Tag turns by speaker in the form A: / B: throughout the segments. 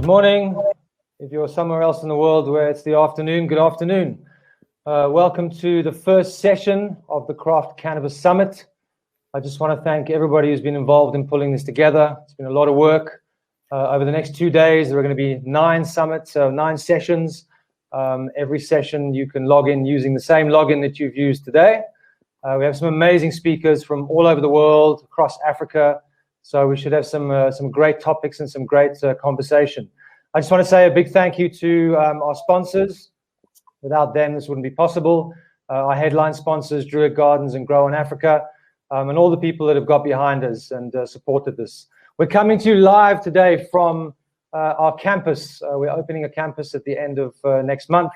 A: Good morning. If you're somewhere else in the world where it's the afternoon, good afternoon. Welcome to the first session of the Craft Cannabis Summit. I just want to thank everybody who's been involved in pulling this together. It's been a lot of work. Over the next 2 days, there are going to be 9 summits, 9 sessions. Every session you can log in using the same login that you've used today. We have some amazing speakers from all over the world, across Africa. So we should have some great topics and some great conversation. I just want to say a big thank you to our sponsors. Without them, this wouldn't be possible. Our headline sponsors, Druid Gardens and Grow in Africa, and all the people that have got behind us and supported this. We're coming to you live today from our campus. We're opening a campus at the end of next month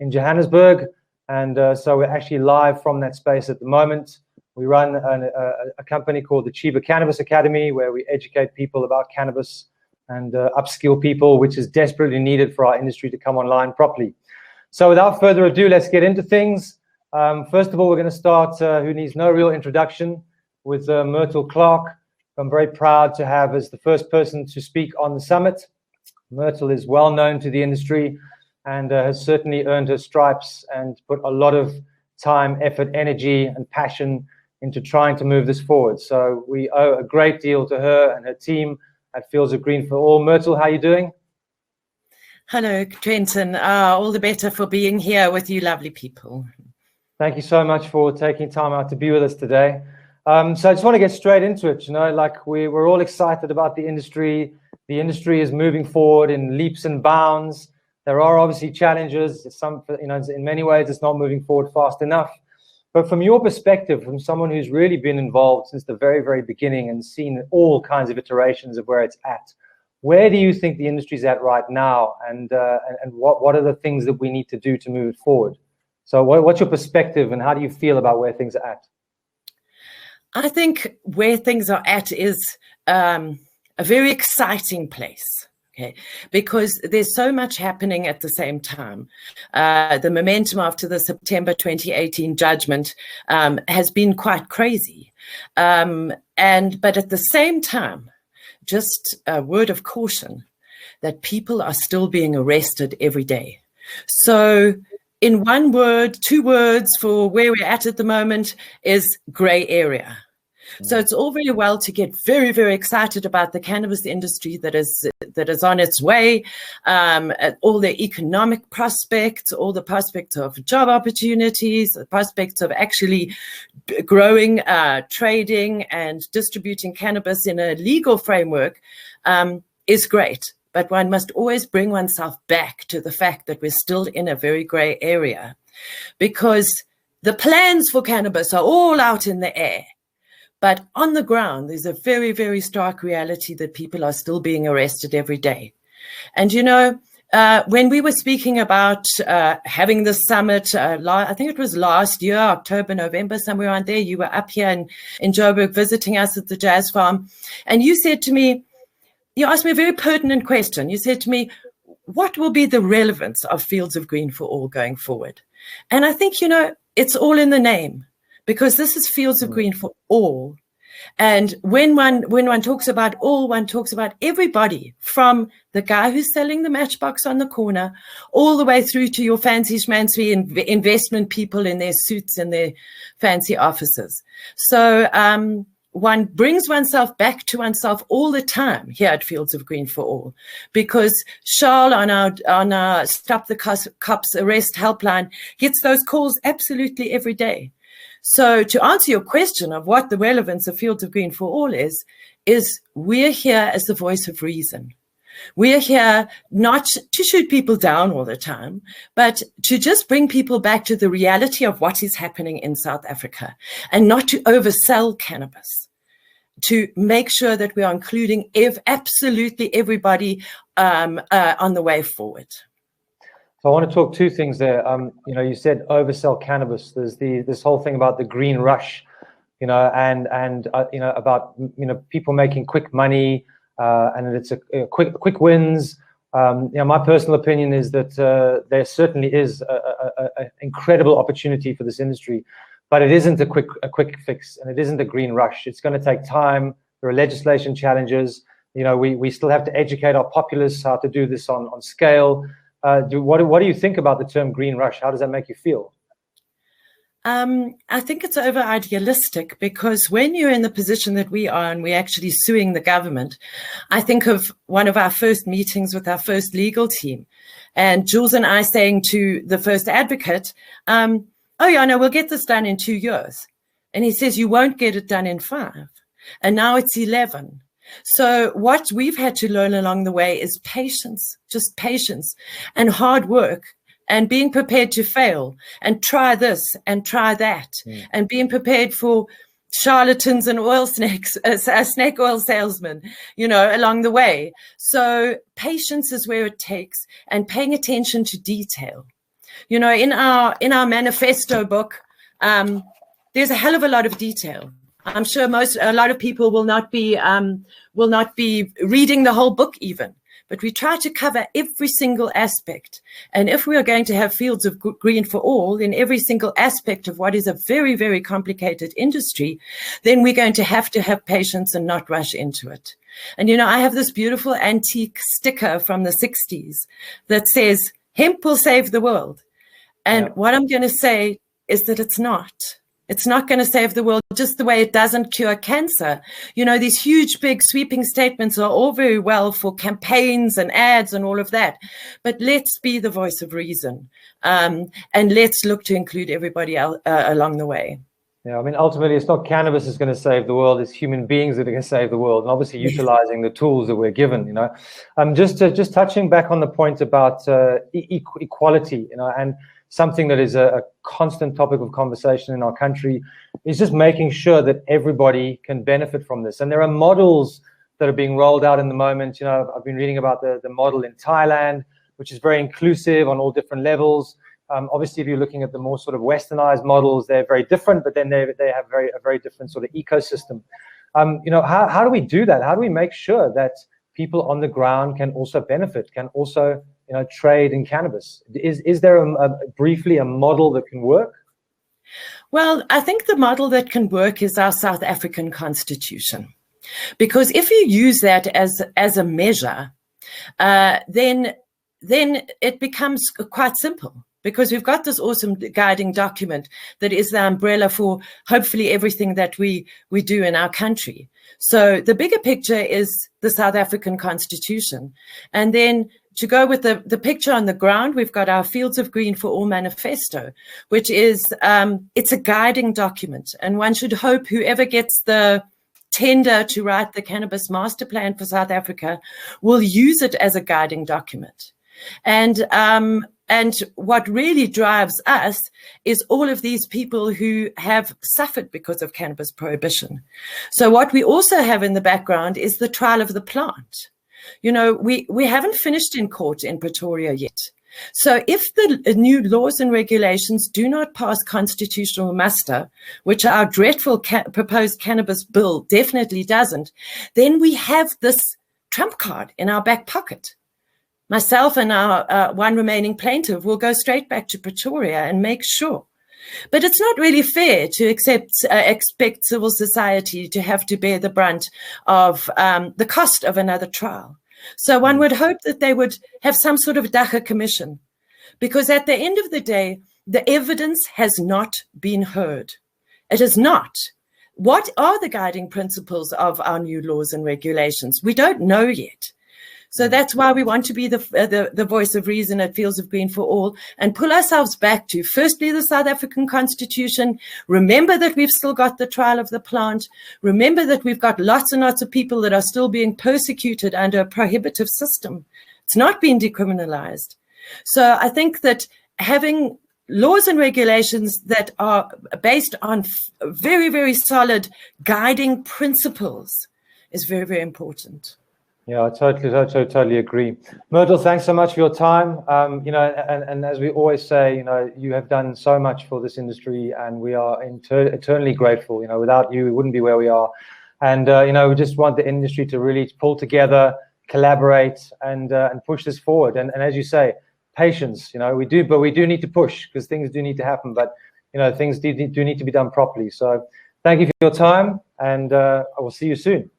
A: in Johannesburg. And so we're actually live from that space at the moment. We run a company called the Cheeba Cannabis Academy, where we educate people about cannabis and upskill people, which is desperately needed for our industry to come online properly. So without further ado, let's get into things. First of all, we're going to start, who needs no real introduction, with Myrtle Clarke. I'm very proud to have as the first person to speak on the summit. Myrtle is well known to the industry and has certainly earned her stripes and put a lot of time, effort, energy, and passion into trying to move this forward. So we owe a great deal to her and her team at Fields of Green for All. Myrtle, how are you doing?
B: Hello, Trenton. All the better for being here with you lovely people.
A: Thank you so much for taking time out to be with us today. So I just want to get straight into it. You know, like we're all excited about the industry. The industry is moving forward in leaps and bounds. There are obviously challenges. In many ways, it's not moving forward fast enough. But from your perspective, from someone who's really been involved since the very, very beginning and seen all kinds of iterations of where it's at, where do you think the industry's at right now, and what are the things that we need to do to move it forward? So what's your perspective, and how do you feel about where things are at?
B: I think where things are at is a very exciting place. Okay, because there's so much happening at the same time. The momentum after the September 2018 judgment has been quite crazy. But at the same time, just a word of caution that people are still being arrested every day. So in one word, 2 words for where we're at the moment is gray area. So it's all very well to get very, very excited about the cannabis industry that is on its way, all the economic prospects, all the prospects of job opportunities, the prospects of actually growing, trading, and distributing cannabis in a legal framework is great. But one must always bring oneself back to the fact that we're still in a very gray area, because the plans for cannabis are all out in the air. But on the ground, there's a very, very stark reality that people are still being arrested every day. And, you know, when we were speaking about having the summit, I think it was last year, October, November, somewhere around there, you were up here in Joburg visiting us at the Jazz Farm. And you said to me, you asked me a very pertinent question. You said to me, what will be the relevance of Fields of Green for All going forward? And I think, you know, it's all in the name. Because this is Fields of Green for All. And when one talks about all, one talks about everybody, from the guy who's selling the matchbox on the corner all the way through to your fancy schmancy investment people in their suits and their fancy offices. So one brings oneself back to oneself all the time here at Fields of Green for All, because Charles on our Stop the Cops Arrest helpline gets those calls absolutely every day. So to answer your question of what the relevance of Fields of Green for All is we're here as the voice of reason. We're here not to shoot people down all the time, but to just bring people back to the reality of what is happening in South Africa, and not to oversell cannabis, to make sure that we are including absolutely everybody on the way forward.
A: So I want to talk 2 things there. You know, you said oversell cannabis. There's this whole thing about the green rush, you know, and you know, about, you know, people making quick money, and it's a quick wins. You know, my personal opinion is that there certainly is an incredible opportunity for this industry, but it isn't a quick fix, and it isn't a green rush. It's going to take time. There are legislation challenges. We still have to educate our populace how to do this on scale. What do you think about the term green rush? How does that make you feel?
B: I think it's over idealistic, because when you're in the position that we are and we're actually suing the government, I think of one of our first meetings with our first legal team, and Jules and I saying to the first advocate, oh yeah, no, we'll get this done in 2 years. And he says, you won't get it done in 5. And now it's 11. So what we've had to learn along the way is patience, just patience and hard work, and being prepared to fail and try this and try that, and being prepared for charlatans and oil snakes, snake oil salesmen, along the way. So patience is where it takes, and paying attention to detail. In our manifesto book, there's a hell of a lot of detail. I'm sure a lot of people will not be reading the whole book even. But we try to cover every single aspect. And if we are going to have fields of green for all in every single aspect of what is a very, very complicated industry, then we're going to have patience and not rush into it. And, I have this beautiful antique sticker from the 60s that says, hemp will save the world. And what I'm going to say is that it's not. It's not going to save the world, just the way it doesn't cure cancer. These huge, big, sweeping statements are all very well for campaigns and ads and all of that. But let's be the voice of reason, and let's look to include everybody else along the way.
A: Yeah, I mean, ultimately, it's not cannabis that's going to save the world. It's human beings that are going to save the world, and obviously utilizing the tools that we're given. Just touching back on the point about equality, and something that is a constant topic of conversation in our country is just making sure that everybody can benefit from this. And there are models that are being rolled out in the moment. I've been reading about the model in Thailand, which is very inclusive on all different levels. Obviously, if you're looking at the more sort of westernized models, they're very different, but then they have a very different sort of ecosystem. How do we do that? How do we make sure that people on the ground can also benefit, can also trade in cannabis? Is there briefly a model that can work?
B: Well, I think the model that can work is our South African constitution, because if you use that as a measure, then it becomes quite simple, because we've got this awesome guiding document that is the umbrella for hopefully everything that we do in our country. So the bigger picture is the South African constitution, and then to go with the picture on the ground, we've got our Fields of Green for All manifesto, which is, it's a guiding document. And one should hope whoever gets the tender to write the cannabis master plan for South Africa will use it as a guiding document. And what really drives us is all of these people who have suffered because of cannabis prohibition. So what we also have in the background is the trial of the plant. We haven't finished in court in Pretoria yet. So if the new laws and regulations do not pass constitutional muster, which our dreadful proposed cannabis bill definitely doesn't, then we have this trump card in our back pocket. Myself and our one remaining plaintiff will go straight back to Pretoria and make sure. But it's not really fair to expect civil society to have to bear the brunt of the cost of another trial. So one would hope that they would have some sort of Dacha commission, because at the end of the day, the evidence has not been heard. It is not. What are the guiding principles of our new laws and regulations? We don't know yet. So that's why we want to be the voice of reason at Fields of Green for All, and pull ourselves back to, firstly, the South African Constitution. Remember that we've still got the trial of the plant. Remember that we've got lots and lots of people that are still being persecuted under a prohibitive system. It's not been decriminalized. So I think that having laws and regulations that are based on very, very solid guiding principles is very, very important.
A: Yeah, I totally agree. Myrtle, thanks so much for your time. And as we always say, you have done so much for this industry, and we are eternally grateful. Without you, we wouldn't be where we are. And we just want the industry to really pull together, collaborate, and push this forward. And as you say, patience. We do need to push, because things do need to happen. But things do need to be done properly. So thank you for your time, and I will see you soon.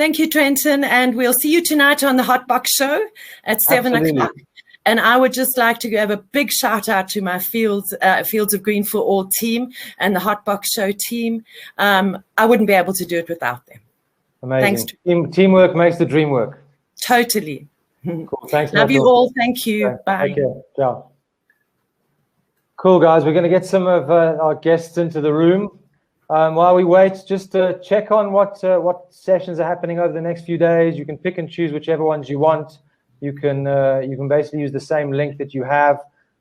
B: Thank you, Trenton. And we'll see you tonight on the Hot Box Show at 7 o'clock. And I would just like to give a big shout out to my Fields of Green for All team and the Hot Box Show team. I wouldn't be able to do it without them.
A: Amazing. Thanks. Teamwork makes the dream work.
B: Totally.
A: Cool. Thanks.
B: Love you all. Thank you. Bye.
A: Take care. Ciao. Cool, guys. We're going to get some of our guests into the room. While we wait, just to check on what sessions are happening over the next few days. You can pick and choose whichever ones you want. You can basically use the same link that you have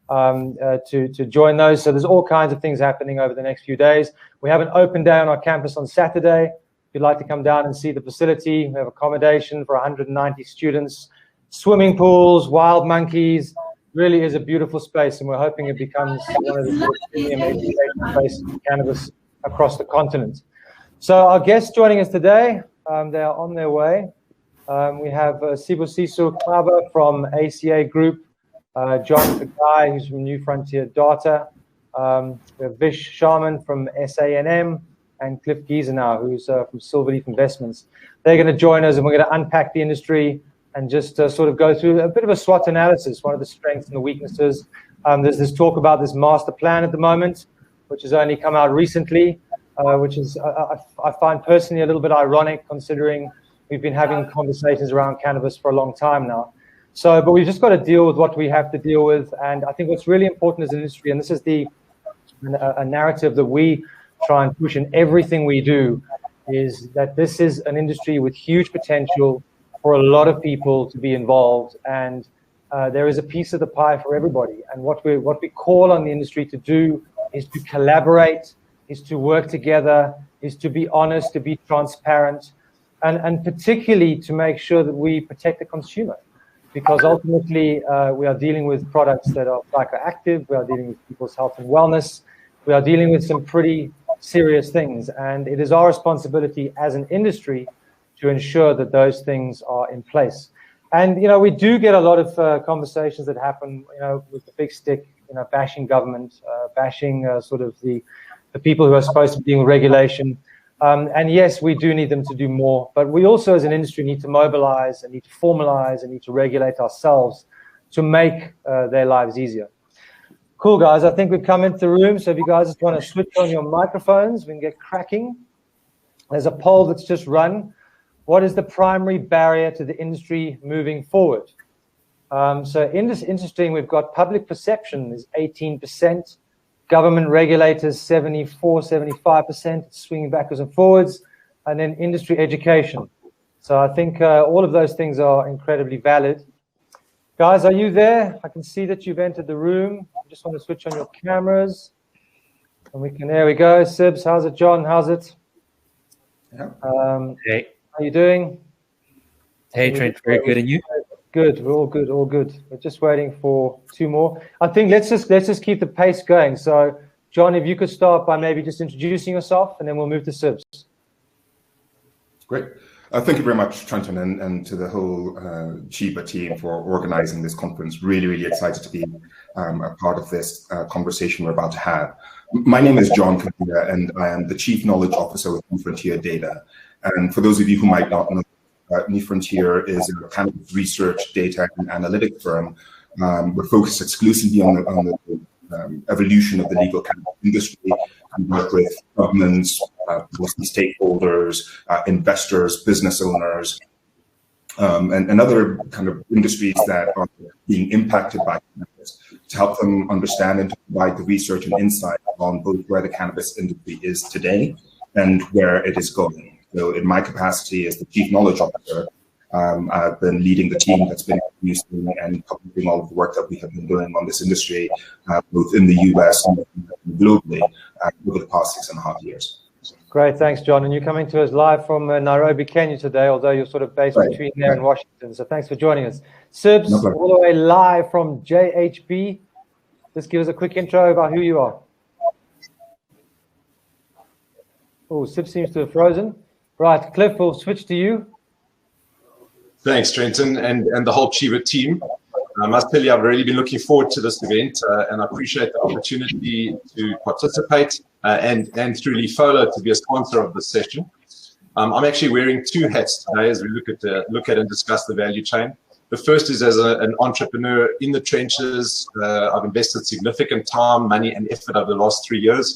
A: to join those. So there's all kinds of things happening over the next few days. We have an open day on our campus on Saturday. If you'd like to come down and see the facility, we have accommodation for 190 students, swimming pools, wild monkeys. Really is a beautiful space, and we're hoping it becomes one of the premium education places for cannabis across the continent. So our guests joining us today, they are on their way. We have Sibusiso Xaba from ACA Group, John Kagai, who's from New Frontier Data, we have Vish Sharman from SANM, and Cliff Giesenau, who's from Silverleaf Investments. They're going to join us, and we're going to unpack the industry and just sort of go through a bit of a SWOT analysis, one of the strengths and the weaknesses. There's this talk about this master plan at the moment, which has only come out recently, which is, I find personally a little bit ironic, considering we've been having conversations around cannabis for a long time now. So, but we've just got to deal with what we have to deal with. And I think what's really important as an industry, and this is a narrative that we try and push in everything we do, is that this is an industry with huge potential for a lot of people to be involved. And there is a piece of the pie for everybody. And what we call on the industry to do is to collaborate, is to work together, is to be honest, to be transparent, and particularly to make sure that we protect the consumer. Because ultimately, we are dealing with products that are psychoactive, we are dealing with people's health and wellness, we are dealing with some pretty serious things. And it is our responsibility as an industry to ensure that those things are in place. And, we do get a lot of conversations that happen, with the big stick, bashing government, bashing sort of the people who are supposed to be doing regulation. And yes, we do need them to do more, but we also as an industry need to mobilize and need to formalize and need to regulate ourselves to make their lives easier. Cool, guys. I think we've come into the room. So if you guys just want to switch on your microphones, we can get cracking. There's a poll that's just run. What is the primary barrier to the industry moving forward? So in this interesting, we've got public perception is 18%. Government regulators, 74, 75%, swinging backwards and forwards, and then industry education. So I think all of those things are incredibly valid. Guys, are you there? I can see that you've entered the room. I just want to switch on your cameras. And there we go. Sibs, how's it? John, how's it?
C: Yeah.
A: Hey. How are you doing?
C: Hey, Trent, very good. And you?
A: Good, we're all good, all good. We're just waiting for two more. I think let's just keep the pace going. So, John, if you could start by maybe just introducing yourself, and then we'll move to Sibs.
C: Great. Thank you very much, Trenton, and to the whole Cheeba team for organizing this conference. Really, really excited to be a part of this conversation we're about to have. My name is John Kadia, and I am the Chief Knowledge Officer with New Frontier Data. And for those of you who might not know, New Frontier is a cannabis research, data, and analytic firm. We're focused exclusively on the evolution of the legal cannabis industry. We work with governments, policy stakeholders, investors, business owners, and other kind of industries that are being impacted by cannabis to help them understand and to provide the research and insight on both where the cannabis industry is today and where it is going. So in my capacity as the Chief Knowledge Officer, I've been leading the team that's been producing and publishing all of the work that we have been doing on this industry, both in the US and globally over the past 6.5 years.
A: Great, thanks, John. And you're coming to us live from Nairobi, Kenya today, although you're sort of based between there and Washington. So thanks for joining us. Sibs, all the way live from JHB. Just give us a quick intro about who you are. Oh, Sibs seems to have frozen. Right, Cliff, we'll switch to you.
D: Thanks, Trenton, and the whole Cheeba team. I must tell you, I've really been looking forward to this event, and I appreciate the opportunity to participate and through Lifolo to be a sponsor of this session. I'm actually wearing two hats today as we look at and discuss the value chain. The first is as an entrepreneur in the trenches. I've invested significant time, money, and effort over the last 3 years.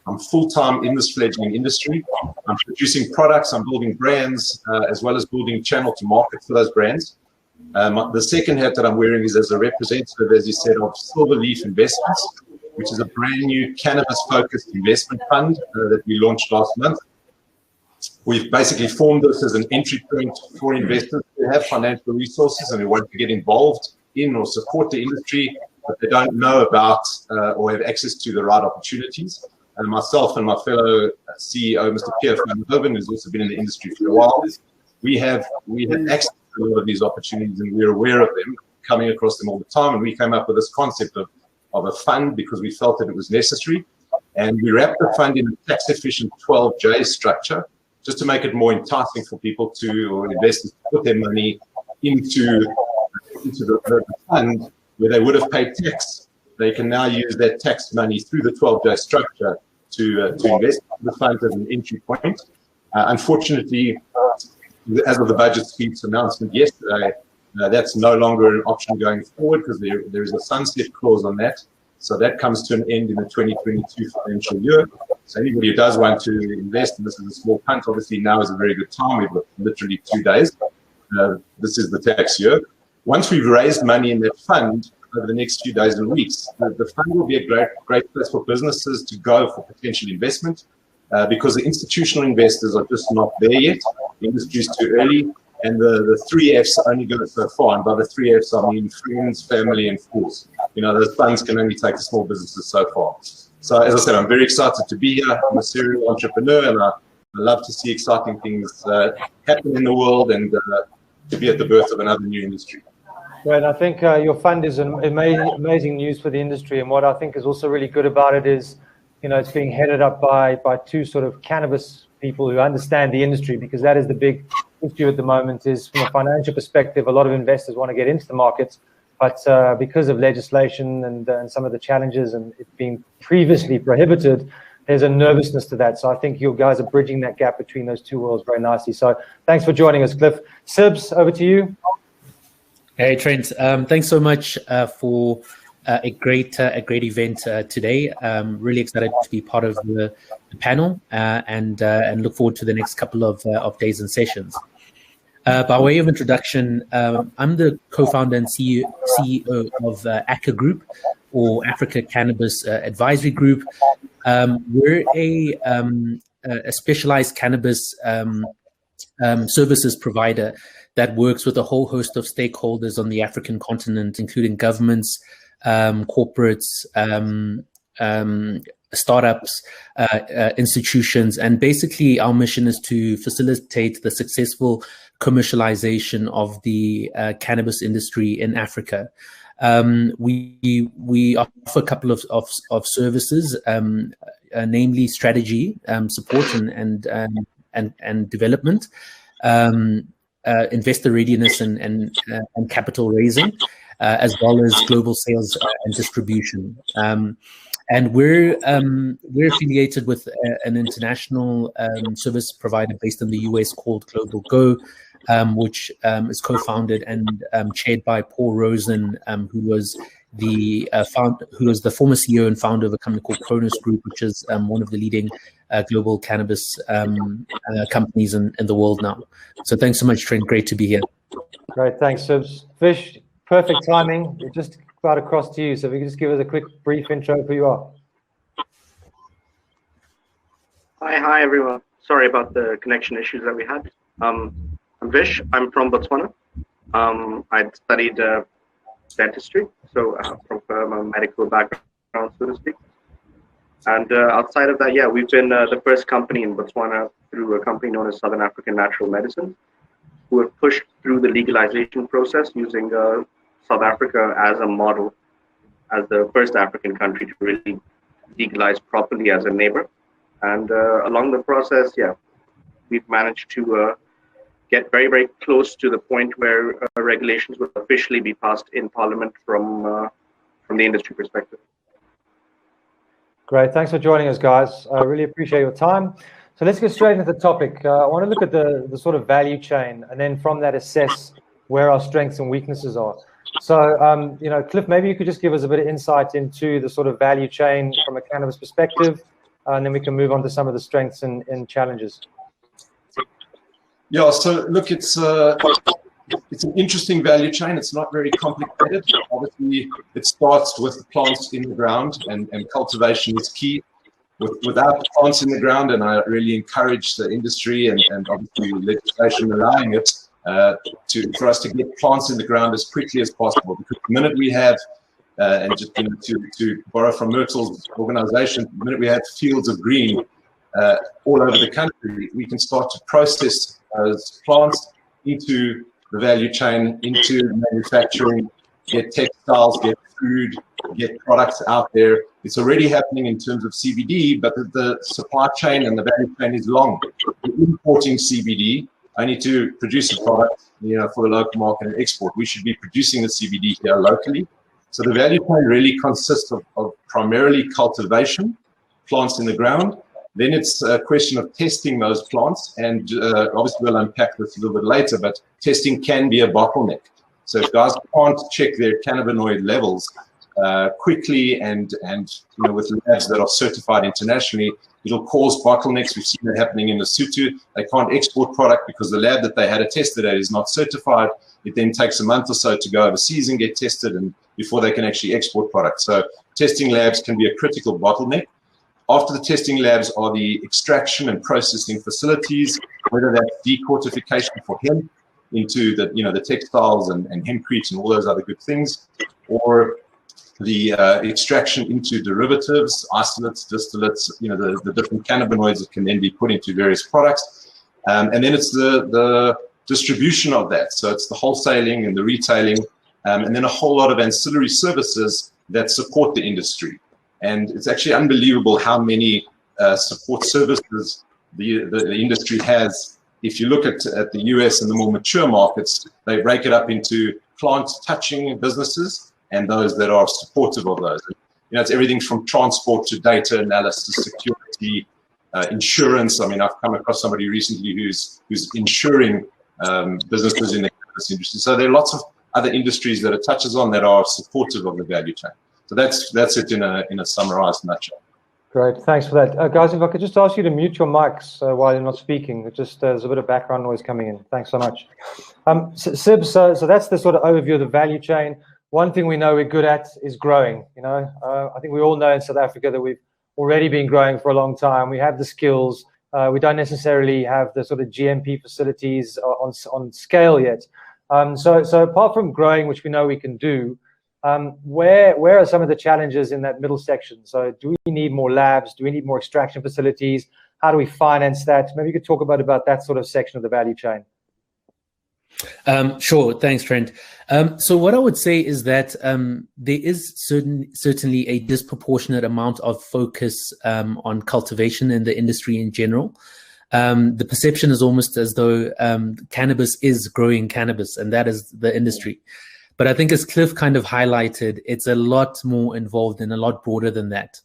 D: I'm full-time in this fledgling industry. I'm producing products, I'm building brands, as well as building channel to market for those brands. The second hat that I'm wearing is as a representative, as you said, of Silverleaf Investments, which is a brand new cannabis-focused investment fund that we launched last month. We've basically formed this as an entry point for investors who have financial resources and who want to get involved in or support the industry, but they don't know about or have access to the right opportunities. And myself and my fellow CEO, Mr. Pierre van Hoven, who's also been in the industry for a while, we have access to a lot of these opportunities and we're aware of them, coming across them all the time. And we came up with this concept of a fund because we felt that it was necessary. And we wrapped the fund in a tax-efficient 12J structure, just to make it more enticing for people or investors to put their money into the fund where they would have paid tax. They can now use that tax money through the 12-day structure to invest in the fund as an entry point. Unfortunately, as of the budget speech announcement yesterday, that's no longer an option going forward because there is a sunset clause on that. So that comes to an end in the 2022 financial year. So anybody who does want to invest, and this is a small punt, obviously now is a very good time. We've got literally 2 days. This is the tax year. Once we've raised money in that fund over the next few days and weeks, the fund will be a great place for businesses to go for potential investment because the institutional investors are just not there yet. The industry is too early. And the 3 Fs only go so far. And by the 3 Fs, I mean friends, family, and fools. Those funds can only take the small businesses so far. So as I said, I'm very excited to be here. I'm a serial entrepreneur, and I love to see exciting things happen in the world and to be at the birth of another new industry.
A: Right, I think your fund is amazing news for the industry. And what I think is also really good about it is, it's being headed up by 2 sort of cannabis people who understand the industry, because that is the big issue at the moment. Is from a financial perspective, a lot of investors want to get into the markets, but because of legislation and some of the challenges and it being previously prohibited, there's a nervousness to that. So I think you guys are bridging that gap between those 2 worlds very nicely. So thanks for joining us, Cliff. Sibs, over to you.
E: Hey, Trent. Thanks so much for a great event today. Really excited to be part of the panel and look forward to the next couple of days and sessions. By way of introduction, I'm the co-founder and CEO of ACA Group, or Africa Cannabis Advisory Group. We're a specialized cannabis services provider that works with a whole host of stakeholders on the African continent, including governments, corporates, startups, institutions, and basically our mission is to facilitate the successful commercialization of the cannabis industry in Africa. We offer a couple of services, namely strategy support and development, investor readiness and capital raising, as well as global sales and distribution. And we're affiliated with an international service provider based in the US called Global Go, which is co-founded and chaired by Paul Rosen, who was the former CEO and founder of a company called Cronus Group, which is one of the leading global cannabis companies in the world now. So thanks so much, Trent. Great to be here.
A: Great, thanks, Sibs. Fish, perfect timing. We're just about across to you, so if you could just give us a quick, brief intro of who you are.
F: Hi, everyone. Sorry about the connection issues that we had. I'm Vish. I'm from Botswana. I studied dentistry, so from a medical background, so to speak. And outside of that, yeah, we've been the first company in Botswana through a company known as Southern African Natural Medicine, who have pushed through the legalization process using South Africa as a model, as the first African country to really legalize properly as a neighbor. And along the process, yeah, we've managed to get very, very close to the point where regulations would officially be passed in Parliament from the industry perspective.
A: Great, thanks for joining us, guys. I really appreciate your time. So let's get straight into the topic. I want to look at the sort of value chain, and then from that assess where our strengths and weaknesses are. So, Cliff, maybe you could just give us a bit of insight into the sort of value chain from a cannabis perspective, and then we can move on to some of the strengths and challenges.
D: Yeah, so look, it's an interesting value chain. It's not very complicated. Obviously, it starts with the plants in the ground, and cultivation is key. Without plants in the ground, and I really encourage the industry and obviously legislation allowing it, for us to get plants in the ground as quickly as possible. Because the minute we have, and just to borrow from Myrtle's organization, the minute we have fields of green all over the country, we can start to process those plants into the value chain, into manufacturing, get textiles, get food, get products out there. It's already happening in terms of CBD, but the supply chain and the value chain is long. We're importing CBD. I need to produce a product, for the local market and export. We should be producing the CBD here locally. So the value chain really consists of primarily cultivation, plants in the ground. Then it's a question of testing those plants, and obviously we'll unpack this a little bit later, but testing can be a bottleneck. So if guys can't check their cannabinoid levels quickly and with labs that are certified internationally, it'll cause bottlenecks. We've seen it happening in Lesotho. They can't export product because the lab that they had it tested at is not certified. It then takes a month or so to go overseas and get tested, and before they can actually export product. So testing labs can be a critical bottleneck. After the testing labs are the extraction and processing facilities, whether that's decortification for hemp into the textiles and hempcrete and all those other good things, or the extraction into derivatives, isolates, distillates, the different cannabinoids that can then be put into various products. And then it's the distribution of that. So it's the wholesaling and the retailing, and then a whole lot of ancillary services that support the industry. And it's actually unbelievable how many support services the industry has. If you look at the US and the more mature markets, they break it up into plant-touching businesses and those that are supportive of those. It's everything from transport to data analysis, security, insurance. I mean, I've come across somebody recently who's insuring businesses in the cannabis industry. So there are lots of other industries that it touches on that are supportive of the value chain. So that's it in a summarized nutshell.
A: Great, thanks for that. Guys, if I could just ask you to mute your mics while you're not speaking. It just there's a bit of background noise coming in. Thanks so much. Sib, so that's the sort of overview of the value chain. One thing we know we're good at is growing. I think we all know in South Africa that we've already been growing for a long time. We have the skills. We don't necessarily have the sort of GMP facilities on scale yet. So apart from growing, which we know we can do, where are some of the challenges in that middle section? So do we need more labs? Do we need more extraction facilities? How do we finance that? Maybe you could talk about that sort of section of the value chain.
E: Sure. Thanks, Trent. So what I would say is that there is certainly a disproportionate amount of focus on cultivation in the industry in general. The perception is almost as though cannabis is growing cannabis, and that is the industry. But I think as Cliff kind of highlighted, it's a lot more involved and a lot broader than that.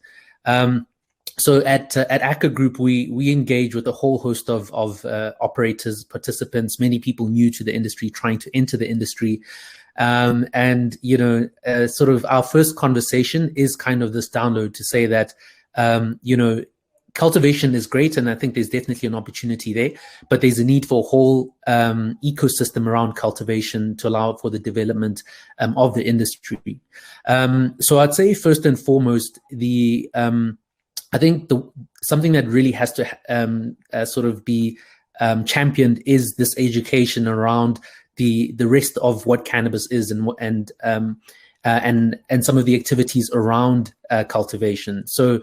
E: So at ACA Group, we engage with a whole host of operators, participants, many people new to the industry, trying to enter the industry. And, sort of our first conversation is kind of this download to say that, cultivation is great, and I think there's definitely an opportunity there, but there's a need for a whole ecosystem around cultivation to allow for the development of the industry. So I'd say first and foremost, I think something that really has to sort of be championed is this education around the rest of what cannabis is and some of the activities around cultivation. So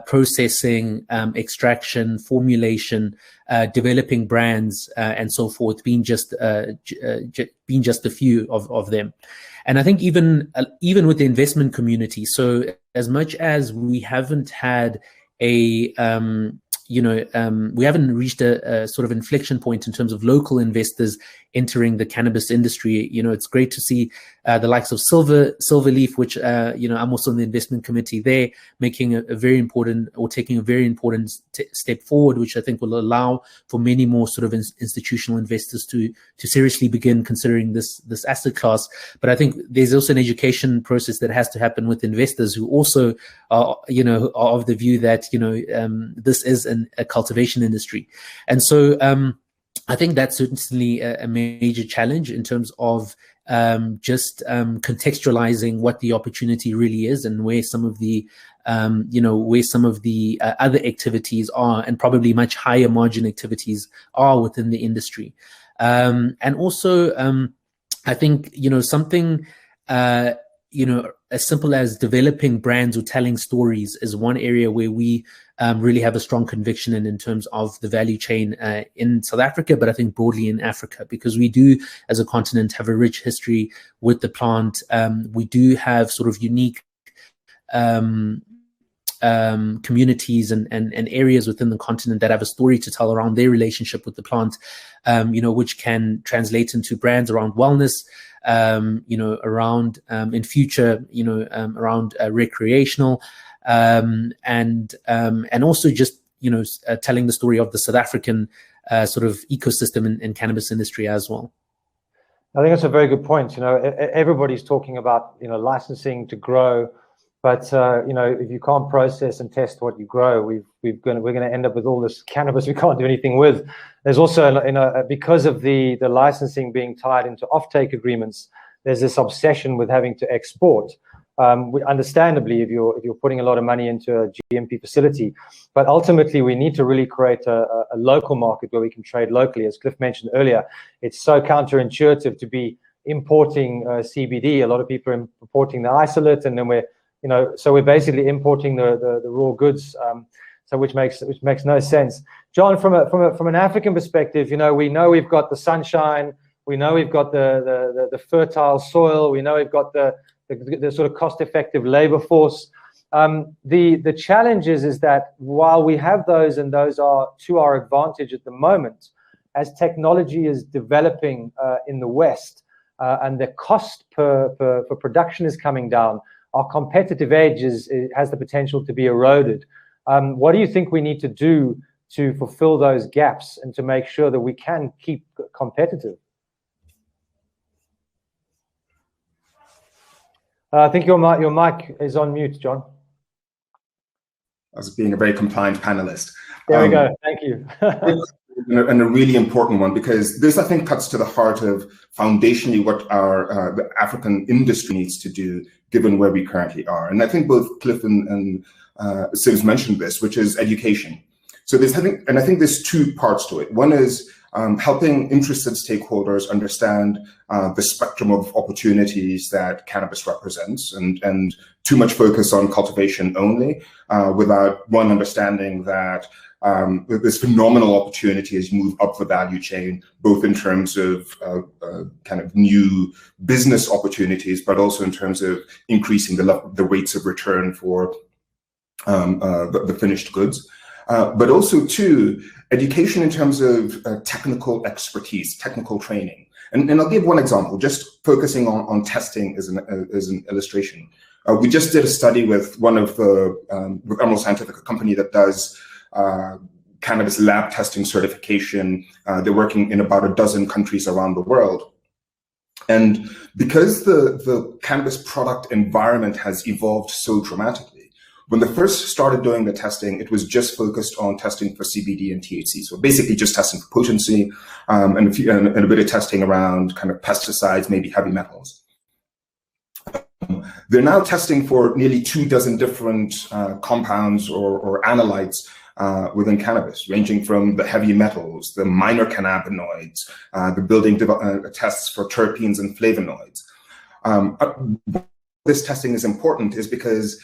E: processing, extraction, formulation, developing brands, and so forth, being just a few of them. And I think even with the investment community, so as much as we haven't had a we haven't reached a sort of inflection point in terms of local investors entering the cannabis industry. It's great to see the likes of Silverleaf, which I'm also on the investment committee there, making a very important, or taking a very important step forward, which I think will allow for many more sort of institutional investors to seriously begin considering this asset class. But I think there's also an education process that has to happen with investors who also are of the view that this is a cultivation industry. And so I think that's certainly a major challenge in terms of just contextualizing what the opportunity really is, and where some of the other activities are, and probably much higher margin activities are within the industry. And also, I think something as simple as developing brands or telling stories is one area where we really have a strong conviction in terms of the value chain in South Africa, but I think broadly in Africa, because we do, as a continent, have a rich history with the plant. We do have sort of unique communities and areas within the continent that have a story to tell around their relationship with the plant, which can translate into brands around wellness, around in future, around recreational, and also just telling the story of the South African sort of ecosystem in cannabis industry as well.
A: I think that's a very good point. Everybody's talking about licensing to grow, but if you can't process and test what you grow, we're going to end up with all this cannabis we can't do anything with. There's also because of the licensing being tied into offtake agreements, there's this obsession with having to export. Understandably, if you're putting a lot of money into a GMP facility, but ultimately we need to really create a local market where we can trade locally. As Cliff mentioned earlier, it's so counterintuitive to be importing CBD. A lot of people are importing the isolate, and then we're basically importing the raw goods, which makes no sense. John, from an African perspective, we know we've got the sunshine, we know we've got the fertile soil, we know we've got the sort of cost-effective labor force. The challenge is that while we have those, and those are to our advantage at the moment, as technology is developing in the West, and the cost for production is coming down, our competitive edge has the potential to be eroded. What do you think we need to do to fulfill those gaps and to make sure that we can keep competitive? I think your mic is on mute, John.
C: As being a very compliant panelist.
A: There we go. Thank you.
C: And a really important one, because this, I think, cuts to the heart of foundationally what the African industry needs to do, given where we currently are. And I think both Cliff and Sims mentioned this, which is education. So I think there's two parts to it. One is helping interested stakeholders understand the spectrum of opportunities that cannabis represents, and too much focus on cultivation only, without one understanding that there's phenomenal opportunity as you move up the value chain, both in terms of kind of new business opportunities, but also in terms of increasing the rates of return for the finished goods. But also, too, education in terms of technical expertise, technical training. And I'll give one example, just focusing on testing as an illustration. We just did a study with one of the, with Emerald Scientific, a company that does cannabis lab testing certification. They're working in about a dozen countries around the world. And because the cannabis product environment has evolved so dramatically, when they first started doing the testing, it was just focused on testing for CBD and THC. So basically just testing for potency, and a bit of testing around kind of pesticides, maybe heavy metals. They're now testing for nearly 24 different compounds or analytes within cannabis, ranging from the heavy metals, the minor cannabinoids, the building tests for terpenes and flavonoids. This testing is important is because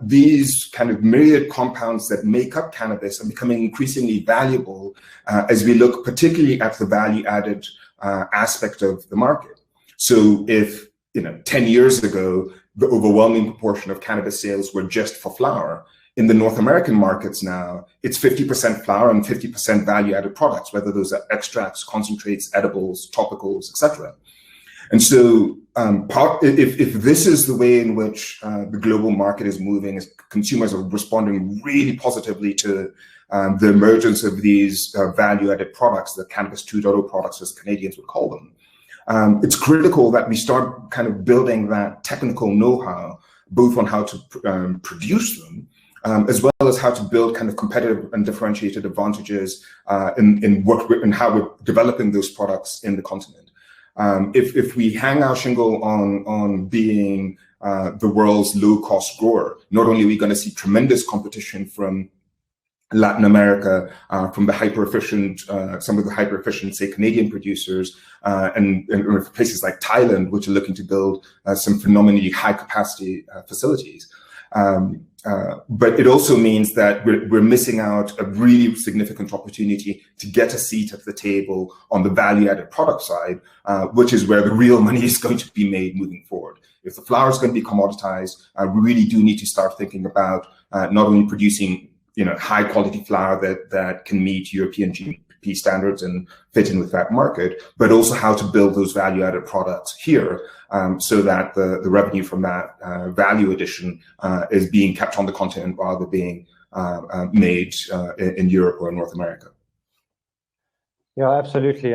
C: these kind of myriad compounds that make up cannabis are becoming increasingly valuable as we look particularly at the value-added aspect of the market. So if 10 years ago, the overwhelming proportion of cannabis sales were just for flower, In the North American markets now, it's 50% flower and 50% value-added products, whether those are extracts, concentrates, edibles, topicals, etc. And so if this is the way in which the global market is moving, as consumers are responding really positively to the emergence of these value-added products, the Cannabis 2.0 products, as Canadians would call them, it's critical that we start kind of building that technical know-how, both on how to produce them, as well as how to build kind of competitive and differentiated advantages in how we're developing those products in the continent. If we hang our shingle on being the world's low-cost grower, not only are we going to see tremendous competition from Latin America, from the hyper-efficient, some of the hyper-efficient, say, Canadian producers, and places like Thailand, which are looking to build some phenomenally high-capacity facilities. But it also means that we're missing out a really significant opportunity to get a seat at the table on the value-added product side, which is where the real money is going to be made moving forward. If the flower is going to be commoditized, we really do need to start thinking about not only producing high-quality flower that can meet European GMP standards and fit in with that market, but also how to build those value-added products here, so that the revenue from that value addition is being kept on the continent rather than being made in Europe or in North America.
A: Yeah, absolutely.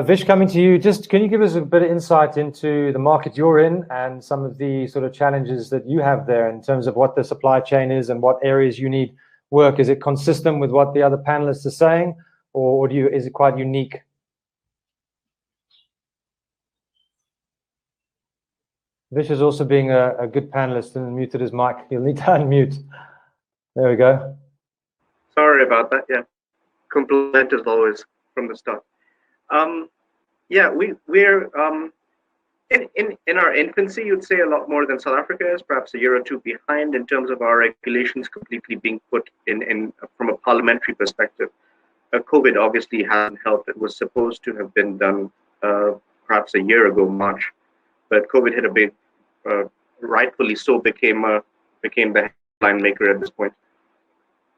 A: Vish, coming to you, just can you give us a bit of insight into the market you're in and some of the sort of challenges that you have there in terms of what the supply chain is and what areas you need work? Is it consistent with what the other panelists are saying, or is it quite unique? Vish is also being a good panelist and muted his mic. He'll need to unmute. There we go.
F: Sorry about that. Yeah, compliment as always from the start. Yeah, we're in our infancy, you'd say, a lot more than South Africa is, perhaps a year or two behind in terms of our regulations completely being put in from a parliamentary perspective. COVID obviously hasn't helped. It was supposed to have been done perhaps a year ago, March, but COVID hit a bit, rightfully so, became the headline maker at this point.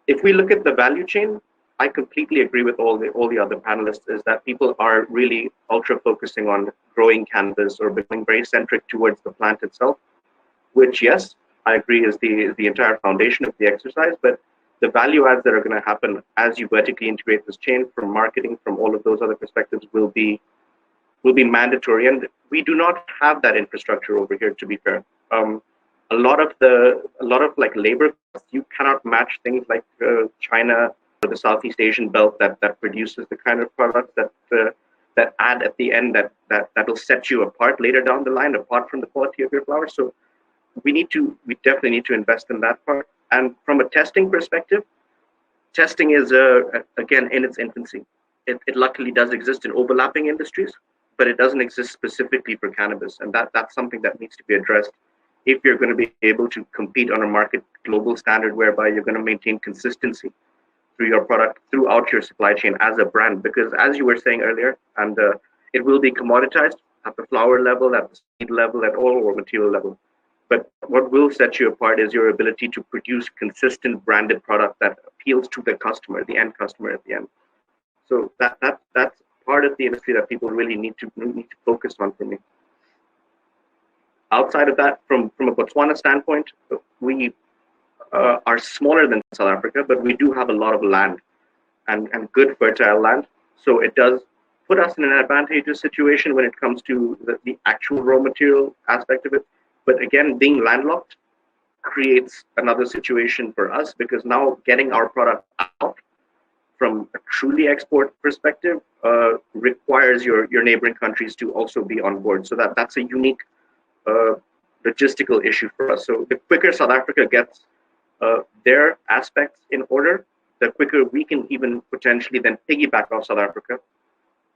F: If we look at the value chain, I completely agree with all the other panelists, is that people are really ultra focusing on growing cannabis or becoming very centric towards the plant itself, which, yes, I agree is the entire foundation of the exercise, but the value adds that are going to happen as you vertically integrate this chain from marketing, from all of those other perspectives will be mandatory. And we do not have that infrastructure over here, to be fair. A lot of like labor, you cannot match things like China, the Southeast Asian belt that produces the kind of products that add at the end that will set you apart later down the line, apart from the quality of your flower. So we definitely need to invest in that part. And from a testing perspective, testing is again in its infancy. It luckily does exist in overlapping industries, but it doesn't exist specifically for cannabis, and that's something that needs to be addressed if you're going to be able to compete on a market global standard whereby you're going to maintain consistency through your product throughout your supply chain as a brand. Because as you were saying earlier, and it will be commoditized at the flower level, at the seed level, at all raw material level. But what will set you apart is your ability to produce consistent branded product that appeals to the customer, the end customer at the end. So that's part of the industry that people really need to focus on for me. Outside of that, from a Botswana standpoint, we are smaller than South Africa, but we do have a lot of land and good fertile land. So it does put us in an advantageous situation when it comes to the actual raw material aspect of it. But again, being landlocked creates another situation for us, because now getting our product out from a truly export perspective requires your neighboring countries to also be on board. So that's a unique logistical issue for us. So the quicker South Africa gets their aspects in order, the quicker we can even potentially then piggyback off South Africa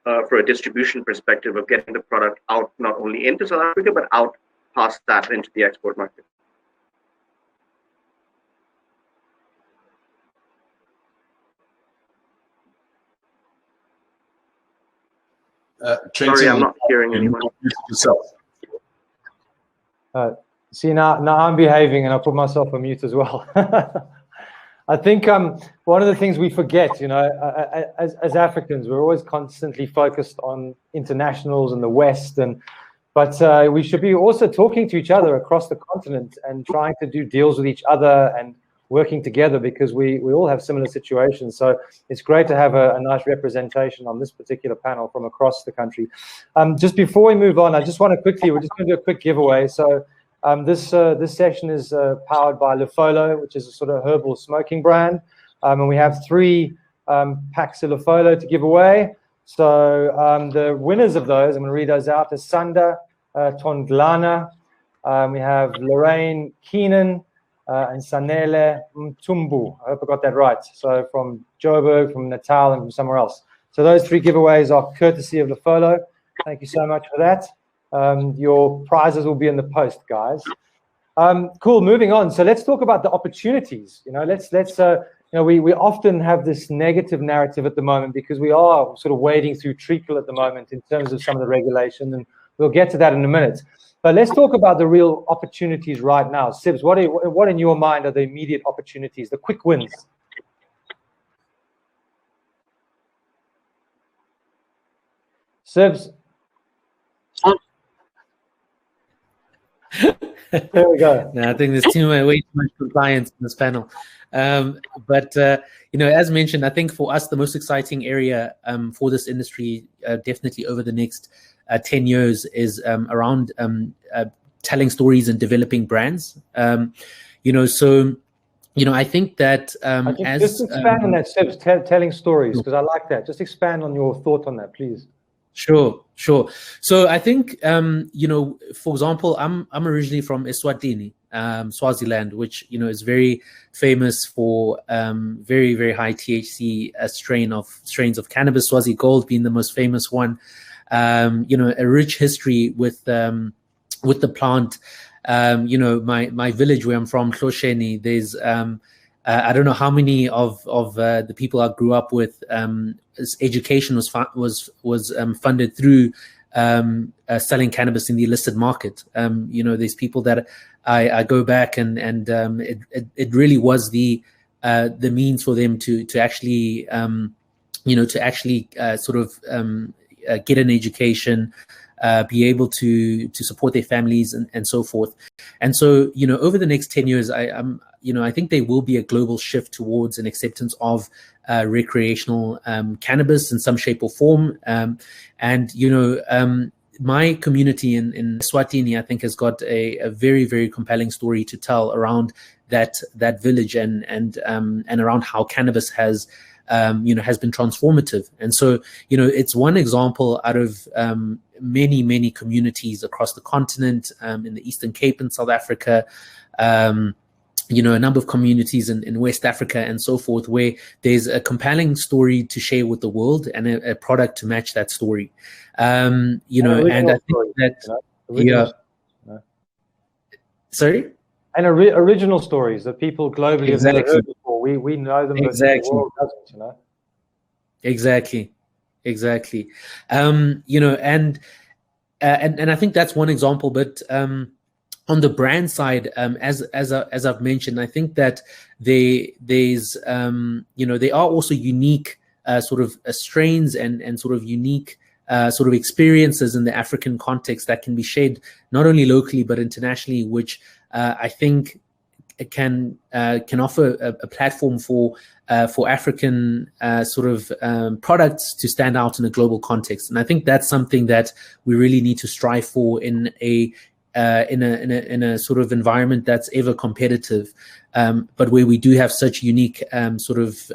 F: for a distribution perspective of getting the product out not only into South Africa, but out past that into the export market.
D: Trenton,
F: sorry, I'm not hearing anyone.
A: See, now I'm behaving and I'll put myself on mute as well. I think one of the things we forget, you know, as Africans, we're always constantly focused on internationals and the West, but we should be also talking to each other across the continent and trying to do deals with each other and working together, because we all have similar situations. So it's great to have a nice representation on this particular panel from across the country. Just before we move on, I just want to quickly, we're just going to do a quick giveaway. So this session is powered by Lefolo, which is a sort of herbal smoking brand. And we have 3 packs of Lefolo to give away. So the winners of those, I'm going to read those out, is Sanda Tondlana. We have Lorraine Keenan, and Sanele Mtumbu. I hope I got that right. So from Joburg, from Natal, and from somewhere else. So those 3 giveaways are courtesy of Lefolo. Thank you so much for that. Your prizes will be in the post, guys. Cool. Moving on. So let's talk about the opportunities. You know, let's you know, we often have this negative narrative at the moment because we are sort of wading through treacle at the moment in terms of some of the regulation, and we'll get to that in a minute. But let's talk about the real opportunities right now. Sibs, what in your mind are the immediate opportunities, the quick wins? Sibs? There we go.
E: No, I think there's way too much compliance in this panel. But you know, as mentioned, I think for us, the most exciting area for this industry, definitely over the next 10 years, is around telling stories and developing brands. You know, so, you know, I think that
A: just expand on that, Sibs, telling stories, because I like that. Just expand on your thought on that, please.
E: Sure. So I think, you know, for example, I'm originally from Eswatini, Swaziland, which, you know, is very famous for very, very high THC strains of cannabis, Swazi Gold being the most famous one. You know, a rich history with the plant. You know, my village where I'm from, Hlosheni, there's I don't know how many of the people I grew up with, education was funded through selling cannabis in the illicit market. You know, there's people that I go back and it really was the means for them to actually you know, to actually sort of get an education, be able to support their families and so forth. And so, you know, over the next 10 years, you know, I think there will be a global shift towards an acceptance of recreational cannabis in some shape or form. And, you know, my community in Eswatini, I think, has got a very, very compelling story to tell around that village and around how cannabis has, you know, has been transformative. And so, you know, it's one example out of many, many communities across the continent, in the Eastern Cape in South Africa, you know, a number of communities in West Africa and so forth, where there's a compelling story to share with the world and a product to match that story. You know, and I think that, yeah. Sorry?
A: And original stories that people globally have never heard before. We know them, but the world doesn't, you know? Exactly.
E: You know, and I think that's one example, but on the brand side, as I've mentioned, I think that there's you know, there are also unique sort of strains and sort of unique sort of experiences in the African context that can be shared not only locally but internationally, which I think can offer a platform for African sort of products to stand out in a global context. And I think that's something that we really need to strive for in a sort of environment that's ever competitive, but where we do have such unique sort of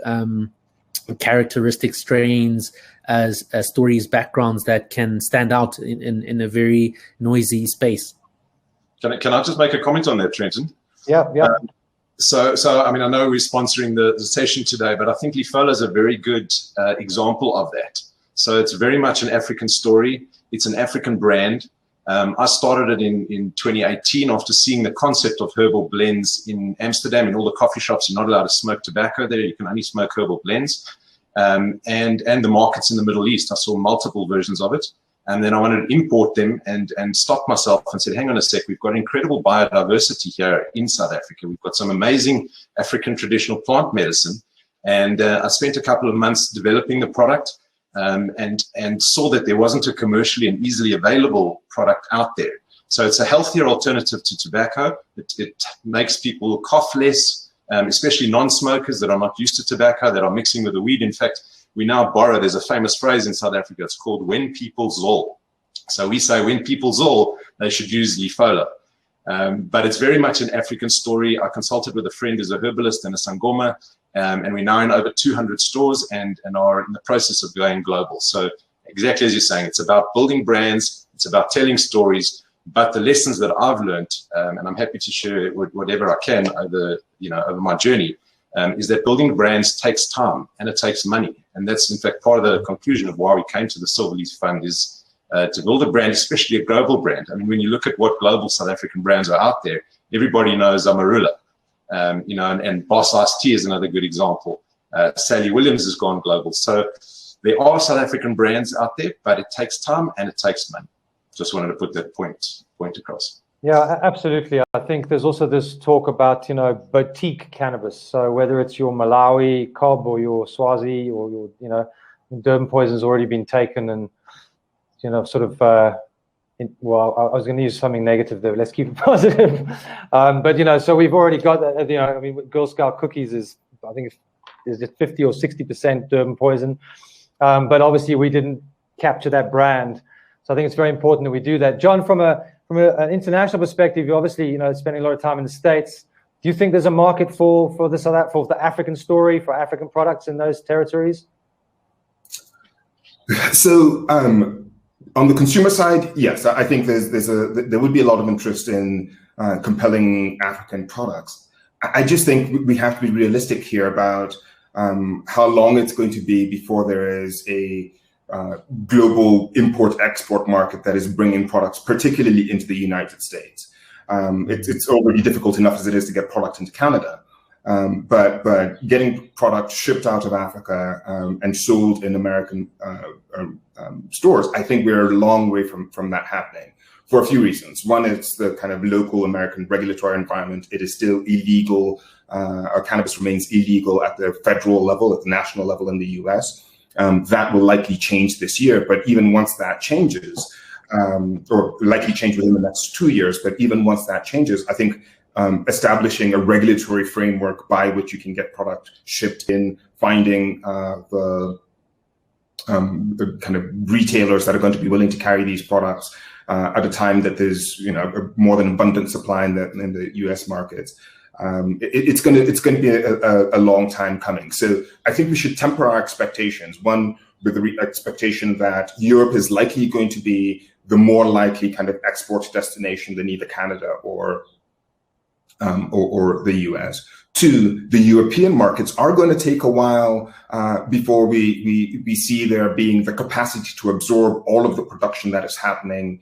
E: characteristic strains, as stories, backgrounds that can stand out in a very noisy space.
D: Can I just make a comment on that, Trenton?
A: Yeah.
D: So I mean, I know we're sponsoring the session today, but I think Lefolo is a very good example of that. So it's very much an African story. It's an African brand. I started it in 2018 after seeing the concept of herbal blends in Amsterdam. In all the coffee shops, you're not allowed to smoke tobacco there. You can only smoke herbal blends. And the markets in the Middle East, I saw multiple versions of it. And then I wanted to import them and stop myself and said, hang on a sec, we've got incredible biodiversity here in South Africa. We've got some amazing African traditional plant medicine. And I spent a couple of months developing the product and saw that there wasn't a commercially and easily available product out there. So it's a healthier alternative to tobacco. It makes people cough less, especially non-smokers that are not used to tobacco, that are mixing with the weed. In fact, we now borrow, there's a famous phrase in South Africa, it's called when people zol. So we say when people zol, they should use Lifola. But it's very much an African story. I consulted with a friend who's a herbalist and a sangoma, and we're now in over 200 stores and are in the process of going global. So exactly as you're saying, it's about building brands, it's about telling stories, but the lessons that I've learned, and I'm happy to share whatever I can over my journey, is that building brands takes time and it takes money. And that's in fact part of the conclusion of why we came to the Silverleaf Fund is to build a brand, especially a global brand. I mean, when you look at what global South African brands are out there, everybody knows Amarula, and Boss Iced Tea is another good example. Sally Williams has gone global. So there are South African brands out there, but it takes time and it takes money. Just wanted to put that point across.
A: Yeah, absolutely. I think there's also this talk about, boutique cannabis. So whether it's your Malawi cob or your Swazi or your, Durban poison's already been taken and, sort of, I was going to use something negative there. Let's keep it positive. But, so we've already got that, Girl Scout cookies is, I think, is it 50 or 60% Durban poison. But obviously we didn't capture that brand. So I think it's very important that we do that. John, from an international perspective, you're obviously, spending a lot of time in the States. Do you think there's a market for the African story, for African products in those territories?
C: So on the consumer side, yes, I think there would be a lot of interest in compelling African products. I just think we have to be realistic here about how long it's going to be before there is a global import-export market that is bringing products, particularly into the United States. It's already difficult enough as it is to get product into Canada, but getting product shipped out of Africa and sold in American stores, I think we're a long way from that happening for a few reasons. One, it's the kind of local American regulatory environment. It is still illegal. Our cannabis remains illegal at the federal level, at the national level in the US. That will likely change this year, but even once that changes, or likely change within the next 2 years, but even once that changes, I think establishing a regulatory framework by which you can get product shipped in, finding the kind of retailers that are going to be willing to carry these products at a time that there's a more than abundant supply in the US markets. It's going to be a long time coming. So I think we should temper our expectations. One, with the expectation that Europe is likely going to be the more likely kind of export destination than either Canada or the US. Two, the European markets are going to take a while before we see there being the capacity to absorb all of the production that is happening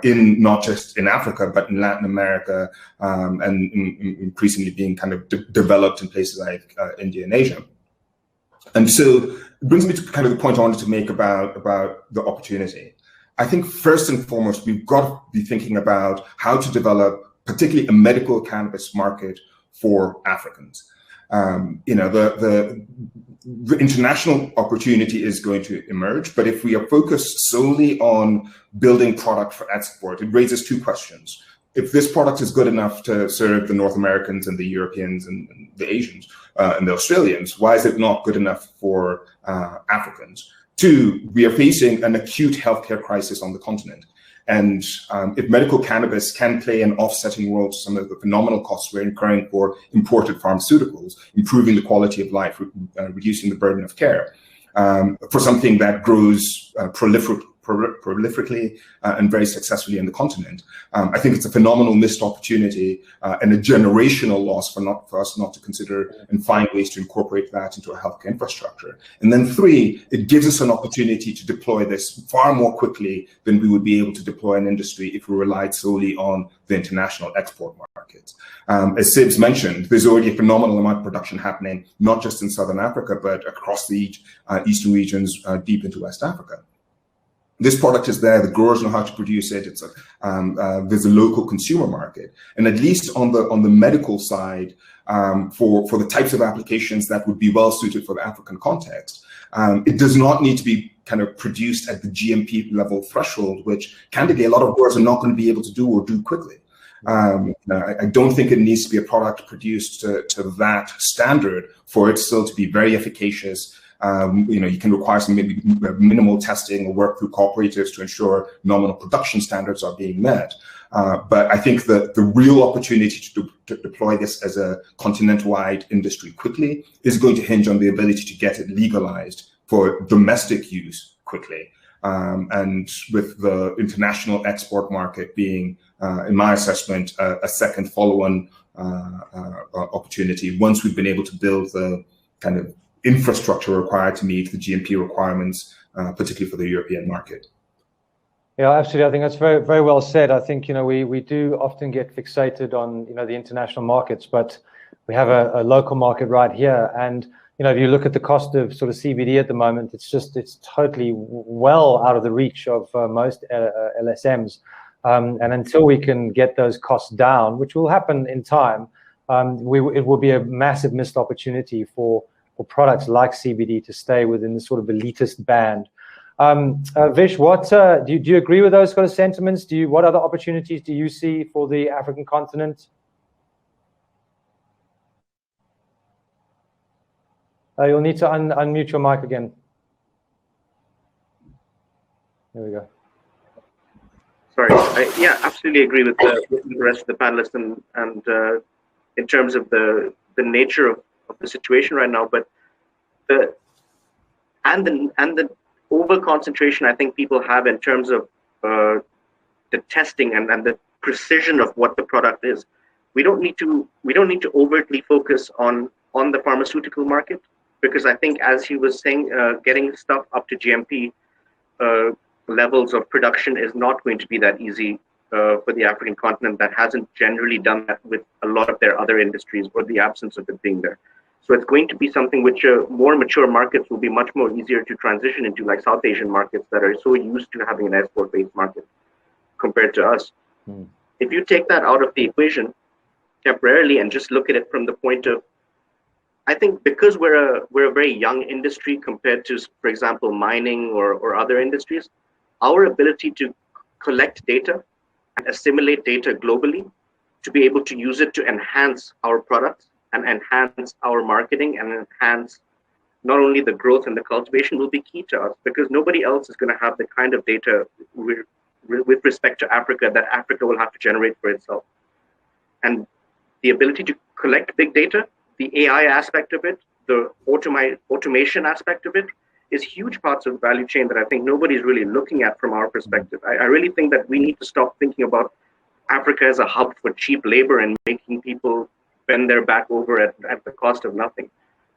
C: in not just in Africa, but in Latin America, and increasingly being kind of developed in places like India and Asia. And so it brings me to kind of the point I wanted to make about the opportunity. I think first and foremost, we've got to be thinking about how to develop particularly a medical cannabis market for Africans. The international opportunity is going to emerge, but if we are focused solely on building product for export, it raises two questions. If this product is good enough to serve the North Americans and the Europeans and the Asians and the Australians, why is it not good enough for Africans? Two, we are facing an acute healthcare crisis on the continent. And if medical cannabis can play an offsetting role to some of the phenomenal costs we're incurring for imported pharmaceuticals, improving the quality of life, reducing the burden of care, for something that grows prolifically and very successfully in the continent, I think it's a phenomenal missed opportunity and a generational loss for us not to consider and find ways to incorporate that into our healthcare infrastructure. And then three, it gives us an opportunity to deploy this far more quickly than we would be able to deploy an industry if we relied solely on the international export markets. As Sibs mentioned, there's already a phenomenal amount of production happening, not just in Southern Africa, but across the eastern regions deep into West Africa. this product is there, the growers know how to produce it. It's there's a local consumer market, and at least on the medical side, for the types of applications that would be well suited for the African context, it does not need to be kind of produced at the GMP level threshold, which candidly a lot of growers are not going to be able to do or do quickly. I don't think it needs to be a product produced to that standard for it still to be very efficacious. You can require some maybe minimal testing or work through cooperatives to ensure nominal production standards are being met. But I think that the real opportunity to deploy this as a continent-wide industry quickly is going to hinge on the ability to get it legalized for domestic use quickly. And with the international export market being, in my assessment, a second follow-on opportunity once we've been able to build the kind of infrastructure required to meet the GMP requirements, particularly for the European market.
A: Yeah, absolutely. I think that's very, very well said. I think, we do often get fixated on, the international markets, but we have a local market right here. And, if you look at the cost of sort of CBD at the moment, it's totally well out of the reach of most LSMs. And until we can get those costs down, which will happen in time, it will be a massive missed opportunity for products like CBD to stay within the sort of elitist band. Vish, what do you agree with those kind of sentiments? What other opportunities do you see for the African continent? You'll need to unmute your mic again. There we go.
F: Sorry. Yeah, absolutely agree with the rest of the panelists and in terms of the nature of the situation right now, but the over concentration I think people have in terms of the testing and the precision of what the product is. We don't need to overtly focus on the pharmaceutical market, because I think, as he was saying, getting stuff up to GMP levels of production is not going to be that easy for the African continent that hasn't generally done that with a lot of their other industries, or the absence of it being there. So it's going to be something which more mature markets will be much more easier to transition into, like South Asian markets that are so used to having an export-based market compared to us. If you take that out of the equation temporarily and just look at it from the point of, I think because we're a very young industry compared to, for example, mining or other industries, our ability to collect data and assimilate data globally, to be able to use it to enhance our products and enhance our marketing and enhance not only the growth and the cultivation, will be key to us, because nobody else is going to have the kind of data with respect to Africa that Africa will have to generate for itself. And the ability to collect big data, the AI aspect of it, the automation aspect of it, is huge parts of the value chain that I think nobody's really looking at from our perspective. I really think that we need to stop thinking about Africa as a hub for cheap labor and making people bend their back over at the cost of nothing.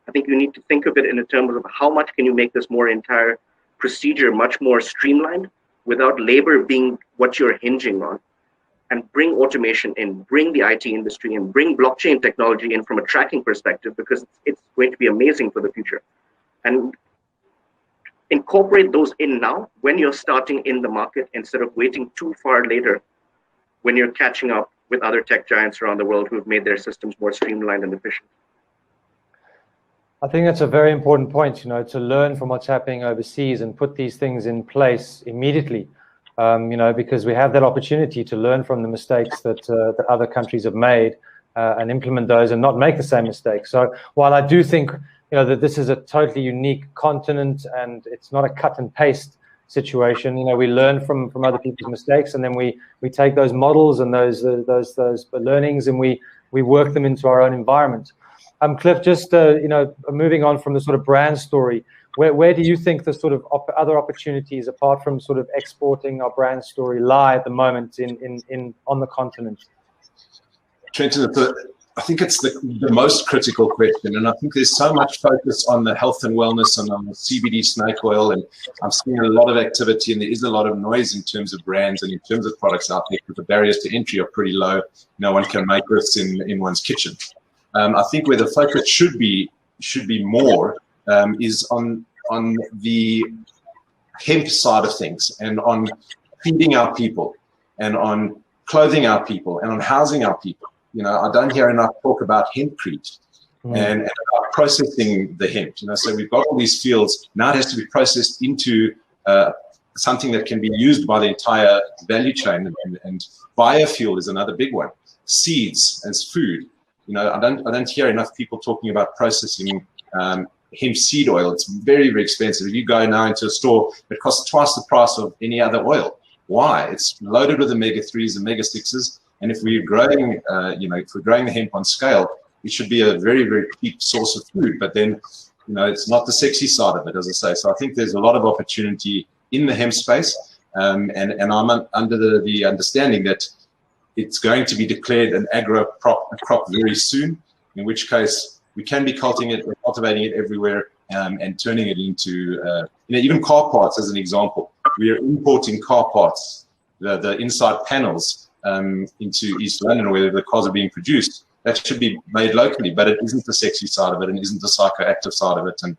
F: I think you need to think of it in terms of how much can you make this entire procedure much more streamlined without labor being what you're hinging on, and bring automation in, bring the IT industry in, bring blockchain technology in from a tracking perspective, because it's going to be amazing for the future. And incorporate those in now when you're starting in the market, instead of waiting too far later when you're catching up with other tech giants around the world who have made their systems more streamlined and efficient.
A: I think that's a very important point, to learn from what's happening overseas and put these things in place immediately, because we have that opportunity to learn from the mistakes that other countries have made and implement those and not make the same mistakes. So while I do think, that this is a totally unique continent and it's not a cut and paste situation, we learn from other people's mistakes, and then we take those models and those learnings and we work them into our own environment. Cliff, just moving on from the sort of brand story, where do you think the sort of other opportunities, apart from sort of exporting our brand story, lie at the moment on the continent?
D: Trenton, I think it's the most critical question, and I think there's so much focus on the health and wellness and on the CBD snake oil, and I'm seeing a lot of activity, and there is a lot of noise in terms of brands and in terms of products out there, because the barriers to entry are pretty low. No one can make this in one's kitchen. I think where the focus should be more is on the hemp side of things and on feeding our people and on clothing our people and on housing our people. I don't hear enough talk about hempcrete and about processing the hemp. So we've got all these fields. Now it has to be processed into something that can be used by the entire value chain, and biofuel is another big one. Seeds as food. I don't hear enough people talking about processing hemp seed oil. It's very, very expensive. If you go now into a store, it costs twice the price of any other oil. Why? It's loaded with omega-3s, omega-6s, and if we're growing, if we're growing the hemp on scale, it should be a very, very cheap source of food. But then, it's not the sexy side of it, as I say. So I think there's a lot of opportunity in the hemp space, and I'm under the understanding that it's going to be declared an agro crop very soon, in which case we can be cultivating it everywhere and turning it into, even car parts as an example. We are importing car parts, the inside panels into East London where the cars are being produced. That should be made locally, but it isn't the sexy side of it and isn't the psychoactive side of it. And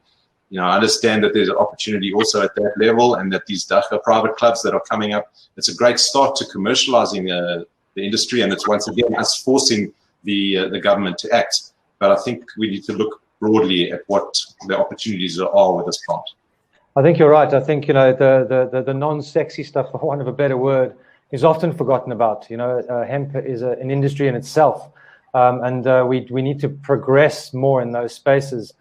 D: I understand that there's an opportunity also at that level, and that these Dacha private clubs that are coming up, it's a great start to commercializing the industry, and it's once again us forcing the government to act. But I think we need to look broadly at what the opportunities are with this plant.
A: I think you're right. I think the non-sexy stuff, for want of a better word, is often forgotten about. Hemp is an industry in itself, and we need to progress more in those spaces.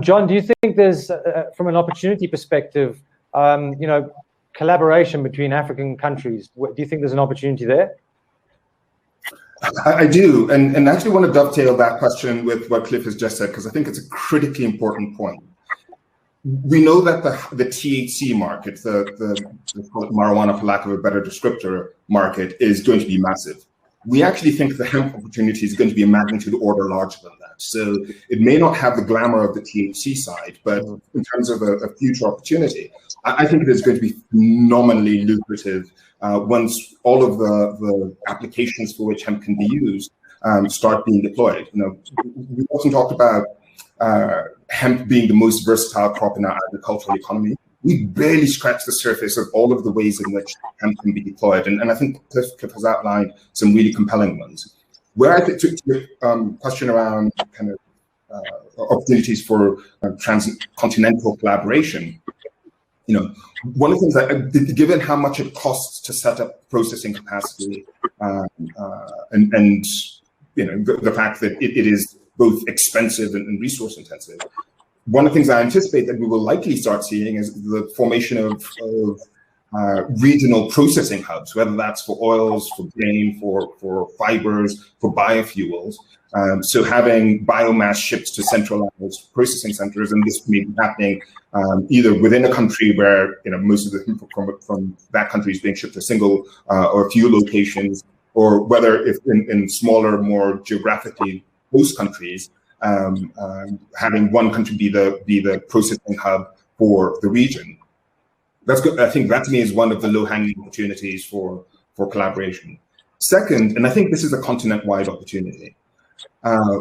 A: John, do you think there's, from an opportunity perspective, collaboration between African countries? Do you think there's an opportunity there?
C: I do, and actually want to dovetail that question with what Cliff has just said, because I think it's a critically important point. We know that the THC market, the marijuana, for lack of a better descriptor, market is going to be massive. We actually think the hemp opportunity is going to be a magnitude order larger than that. So it may not have the glamour of the THC side, but in terms of a future opportunity, I think it is going to be phenomenally lucrative once all of the applications for which hemp can be used start being deployed. We often talked about hemp being the most versatile crop in our agricultural economy. We barely scratched the surface of all of the ways in which hemp can be deployed. And I think Cliff has outlined some really compelling ones. Where I think to your question around kind of opportunities for transcontinental collaboration, one of the things that, given how much it costs to set up processing capacity, and the fact that it is both expensive and resource intensive, one of the things I anticipate that we will likely start seeing is the formation of regional processing hubs, whether that's for oils, for grain, for fibers, for biofuels. So having biomass shipped to centralized processing centers, and this may be happening either within a country where most of the input from that country is being shipped to a single or a few locations, or whether if in smaller, more geographically close countries, having one country be the processing hub for the region. That's good. I think that to me is one of the low-hanging opportunities for collaboration. Second, and I think this is a continent-wide opportunity.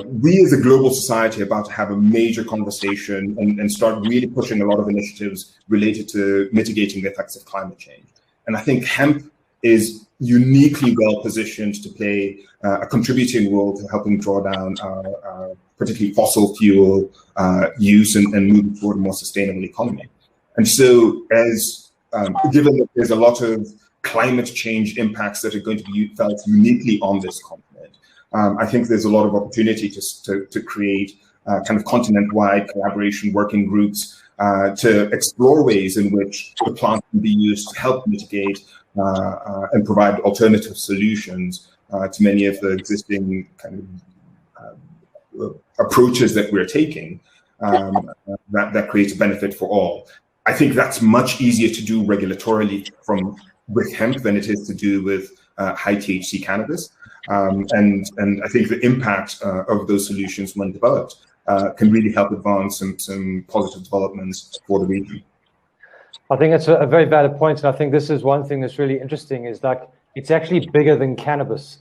C: We as a global society are about to have a major conversation and start really pushing a lot of initiatives related to mitigating the effects of climate change. And I think hemp is uniquely well positioned to play a contributing role to helping draw down our particularly fossil fuel use and moving toward a more sustainable economy. And so given that there's a lot of climate change impacts that are going to be felt uniquely on this continent, I think there's a lot of opportunity to create kind of continent-wide collaboration working groups to explore ways in which the plant can be used to help mitigate and provide alternative solutions to many of the existing kind of approaches that we're taking that creates a benefit for all. I think that's much easier to do regulatorily with hemp than it is to do with high THC cannabis. And I think the impact of those solutions when developed can really help advance some positive developments for the region.
A: I think that's a very valid point, and I think this is one thing that's really interesting is that it's actually bigger than cannabis,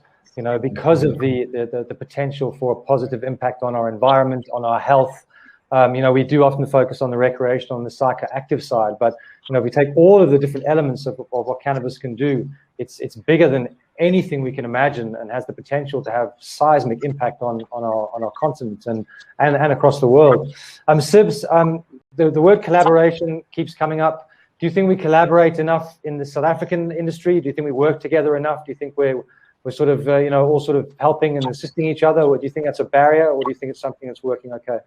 A: because of the potential for a positive impact on our environment, on our health, We do often focus on the recreational and the psychoactive side, but if we take all of the different elements of what cannabis can do, it's bigger than anything we can imagine and has the potential to have seismic impact on our continent and across the world. Sibs, the word collaboration keeps coming up. Do you think we collaborate enough in the South African industry? Do you think we work together enough? Do you think we're sort of all sort of helping and assisting each other, or do you think that's a barrier, or do you think it's something that's working okay?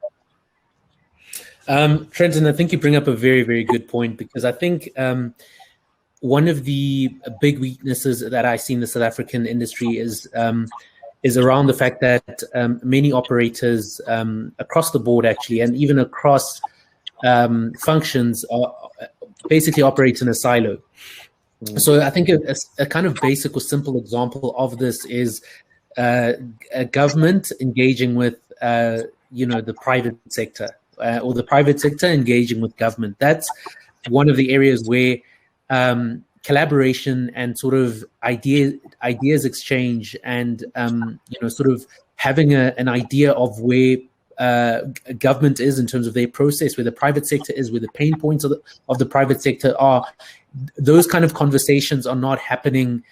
E: Trenton, I think you bring up a very, very good point, because I think one of the big weaknesses that I see in the South African industry is around the fact that many operators across the board, actually, and even across functions, basically operate in a silo. So I think a kind of basic or simple example of this is a government engaging with the private sector, or the private sector engaging with government. That's one of the areas where collaboration and sort of ideas exchange and sort of having an idea of where government is in terms of their process, where the private sector is, where the pain points of the private sector are. Those kind of conversations are not happening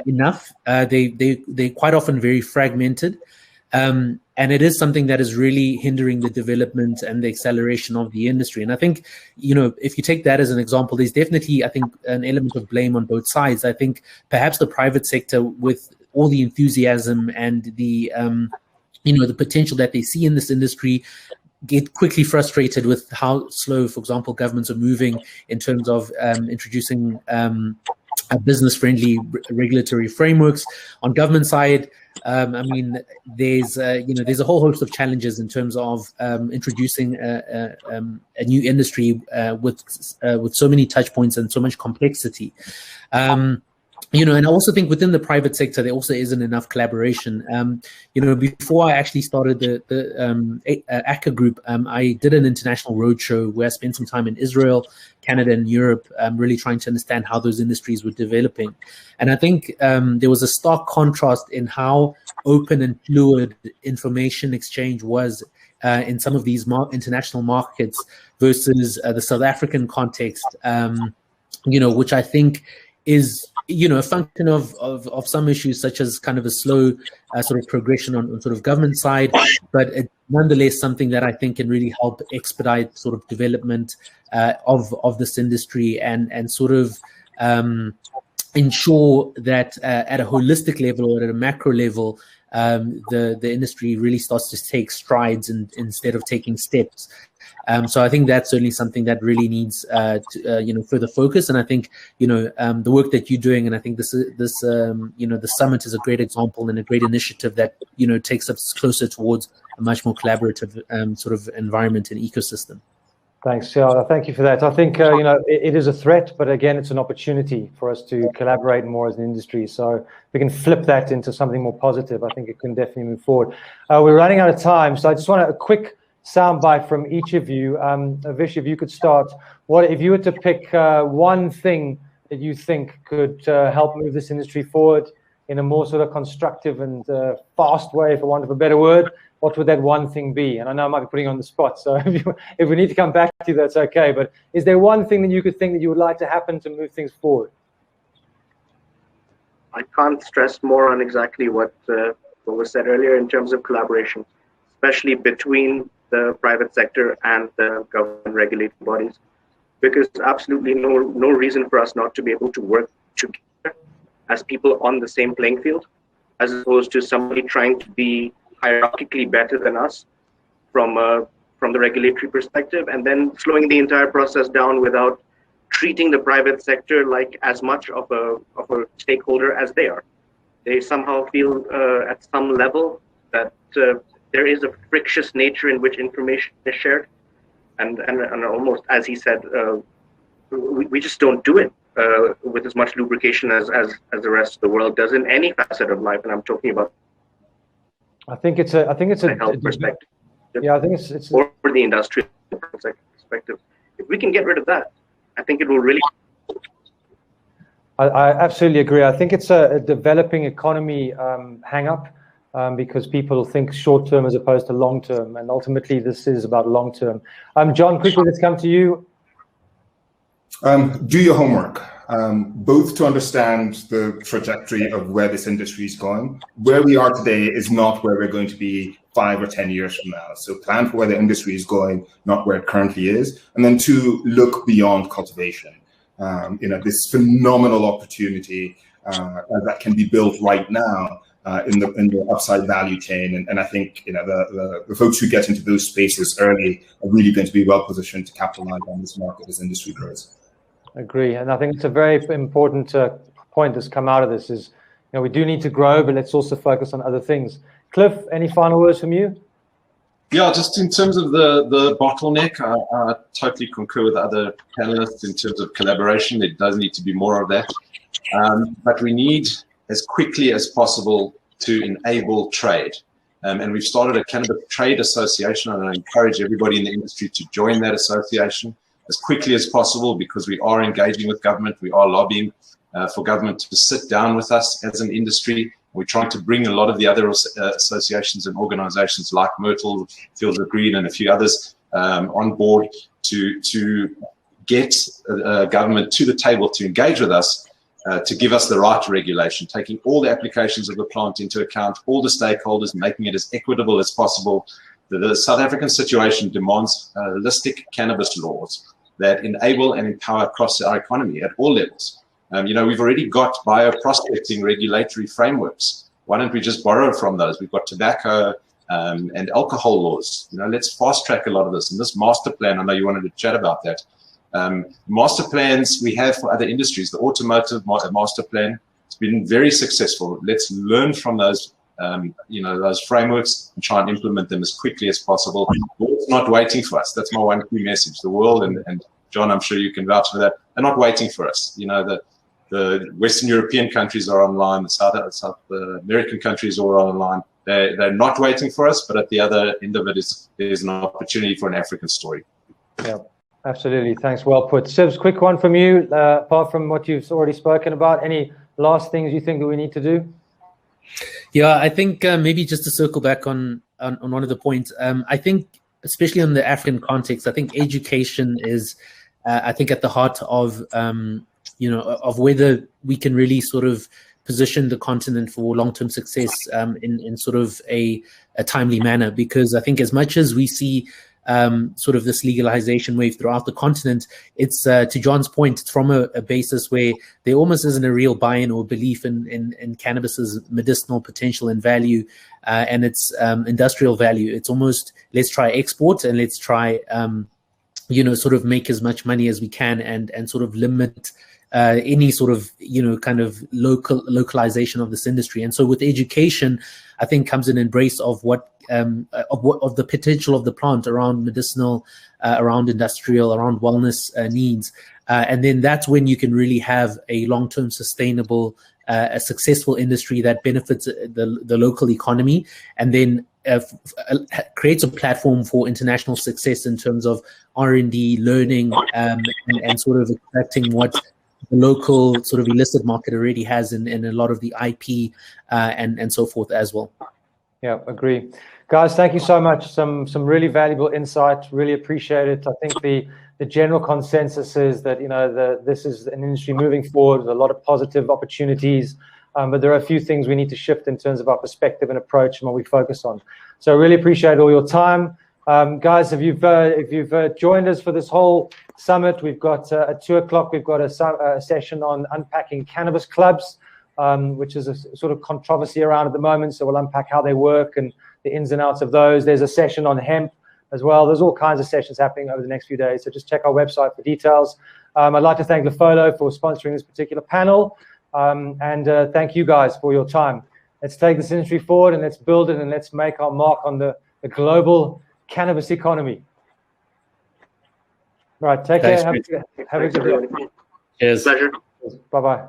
E: enough. They're quite often very fragmented. And it is something that is really hindering the development and the acceleration of the industry. And I think, if you take that as an example, there's definitely, I think, an element of blame on both sides. I think perhaps the private sector, with all the enthusiasm and the potential that they see in this industry, get quickly frustrated with how slow, for example, governments are moving in terms of introducing business-friendly regulatory frameworks. On government side, there's a whole host of challenges in terms of introducing a new industry with so many touch points and so much complexity. And I also think within the private sector, there also isn't enough collaboration. Before I actually started the ACA Group, I did an international roadshow where I spent some time in Israel, Canada, and Europe, really trying to understand how those industries were developing. And I think there was a stark contrast in how open and fluid information exchange was in some of these international markets versus the South African context, which I think is a function of some issues, such as kind of a slow sort of progression on sort of government side, but it's nonetheless something that I think can really help expedite sort of development of this industry and sort of ensure that at a holistic level or at a macro level, the industry really starts to take strides instead of taking steps. So I think that's certainly something that really needs further focus. And I think the work that you're doing, and I think the summit is a great example and a great initiative that takes us closer towards a much more collaborative sort of environment and ecosystem.
A: Thanks, yeah. Thank you for that. I think it is a threat, but again, it's an opportunity for us to collaborate more as an industry. So if we can flip that into something more positive, I think it can definitely move forward. We're running out of time, so I just want a quick soundbite from each of you. Vish, if you could start. What if you were to pick one thing that you think could help move this industry forward in a more sort of constructive and fast way, for want of a better word? What would that one thing be? And I know I might be putting you on the spot, so if we need to come back to you, that's okay. But is there one thing that you could think that you would like to happen to move things forward?
F: I can't stress more on exactly what was said earlier in terms of collaboration, especially between the private sector and the government regulated bodies, because absolutely no reason for us not to be able to work together as people on the same playing field, as opposed to somebody trying to be hierarchically better than us from the regulatory perspective, and then slowing the entire process down without treating the private sector like as much of a stakeholder as they are. They somehow feel at some level that there is a frictious nature in which information is shared, and almost, as he said, we just don't do it with as much lubrication as the rest of the world does in any facet of life, and I'm talking about.
A: I think it's a
F: health perspective.
A: Yeah, I think it's
F: or the industrial perspective. If we can get rid of that, I think it will really.
A: I absolutely agree. I think it's a developing economy hang up. because people think short term as opposed to long term, and ultimately this is about long term. John, quickly, let's come to you.
C: Do your homework, both to understand the trajectory of where this industry is going. Where we are today is not where we're going to be 5 or 10 years from now. So plan for where the industry is going, not where it currently is. And then 2, look beyond cultivation. This phenomenal opportunity that can be built right now in the upside value chain. And I think the folks who get into those spaces early are really going to be well positioned to capitalize on this market as industry grows.
A: Agree, and I think it's a very important point that's come out of this is, we do need to grow, but let's also focus on other things. Cliff, any final words from you?
D: Yeah, just in terms of the bottleneck, I totally concur with other panelists in terms of collaboration. There does need to be more of that, but we need as quickly as possible to enable trade. And we've started a Cannabis Trade Association, and I encourage everybody in the industry to join that association as quickly as possible, because we are engaging with government. We are lobbying for government to sit down with us as an industry. We're trying to bring a lot of the other associations and organizations like Myrtle, Fields of Green, and a few others on board to get government to the table to engage with us, to give us the right regulation, taking all the applications of the plant into account, all the stakeholders, making it as equitable as possible. The South African situation demands holistic cannabis laws that enable and empower across our economy at all levels. We've already got bioprospecting regulatory frameworks. Why don't we just borrow from those? We've got tobacco and alcohol laws. Let's fast track a lot of this. And this master plan, I know you wanted to chat about that. Master plans we have for other industries, the automotive master plan, it's been very successful. Let's learn from those those frameworks and try and implement them as quickly as possible. The world's not waiting for us. That's my one key message. The world, and John, I'm sure you can vouch for that, they're not waiting for us. The Western European countries are online, the South American countries are online. They're not waiting for us, but at the other end of it there's an opportunity for an African story.
A: Yeah, absolutely. Thanks. Well put. Sibs, quick one from you. Apart from what you've already spoken about, any last things you think that we need to do?
E: Yeah, I think maybe just to circle back on one of the points, I think especially in the African context, I think education is, I think, at the heart of, of whether we can really sort of position the continent for long-term success in sort of a timely manner. Because I think as much as we see sort of this legalization wave throughout the continent, it's to John's point, it's from a basis where there almost isn't a real buy-in or belief in cannabis's medicinal potential and value and its industrial value. It's almost, let's try export and let's try sort of make as much money as we can and sort of limit any sort of kind of localization of this industry. And so with education, I think comes an embrace of of the potential of the plant around medicinal, around industrial, around wellness needs, and then that's when you can really have a long-term sustainable, a successful industry that benefits the local economy, and then creates a platform for international success in terms of R&D, learning, and sort of extracting what the local sort of illicit market already has in a lot of the IP and so forth as well.
A: Yeah, agree. Guys, thank you so much. Some really valuable insight. Really appreciate it. I think the general consensus is that this is an industry moving forward with a lot of positive opportunities, but there are a few things we need to shift in terms of our perspective and approach and what we focus on. So I really appreciate all your time. Guys, if you've joined us for this whole summit, we've got at 2:00, we've got a session on unpacking cannabis clubs, which is a sort of controversy around at the moment. So we'll unpack how they work and the ins and outs of those. There's a session on hemp as well. There's all kinds of sessions happening over the next few days. So just check our website for details. I'd like to thank Lefolo for sponsoring this particular panel. And thank you guys for your time. Let's take this industry forward and let's build it and let's make our mark on the global cannabis economy. Right, take care. Have a good day.
E: Cheers.
F: Pleasure.
A: Bye-bye.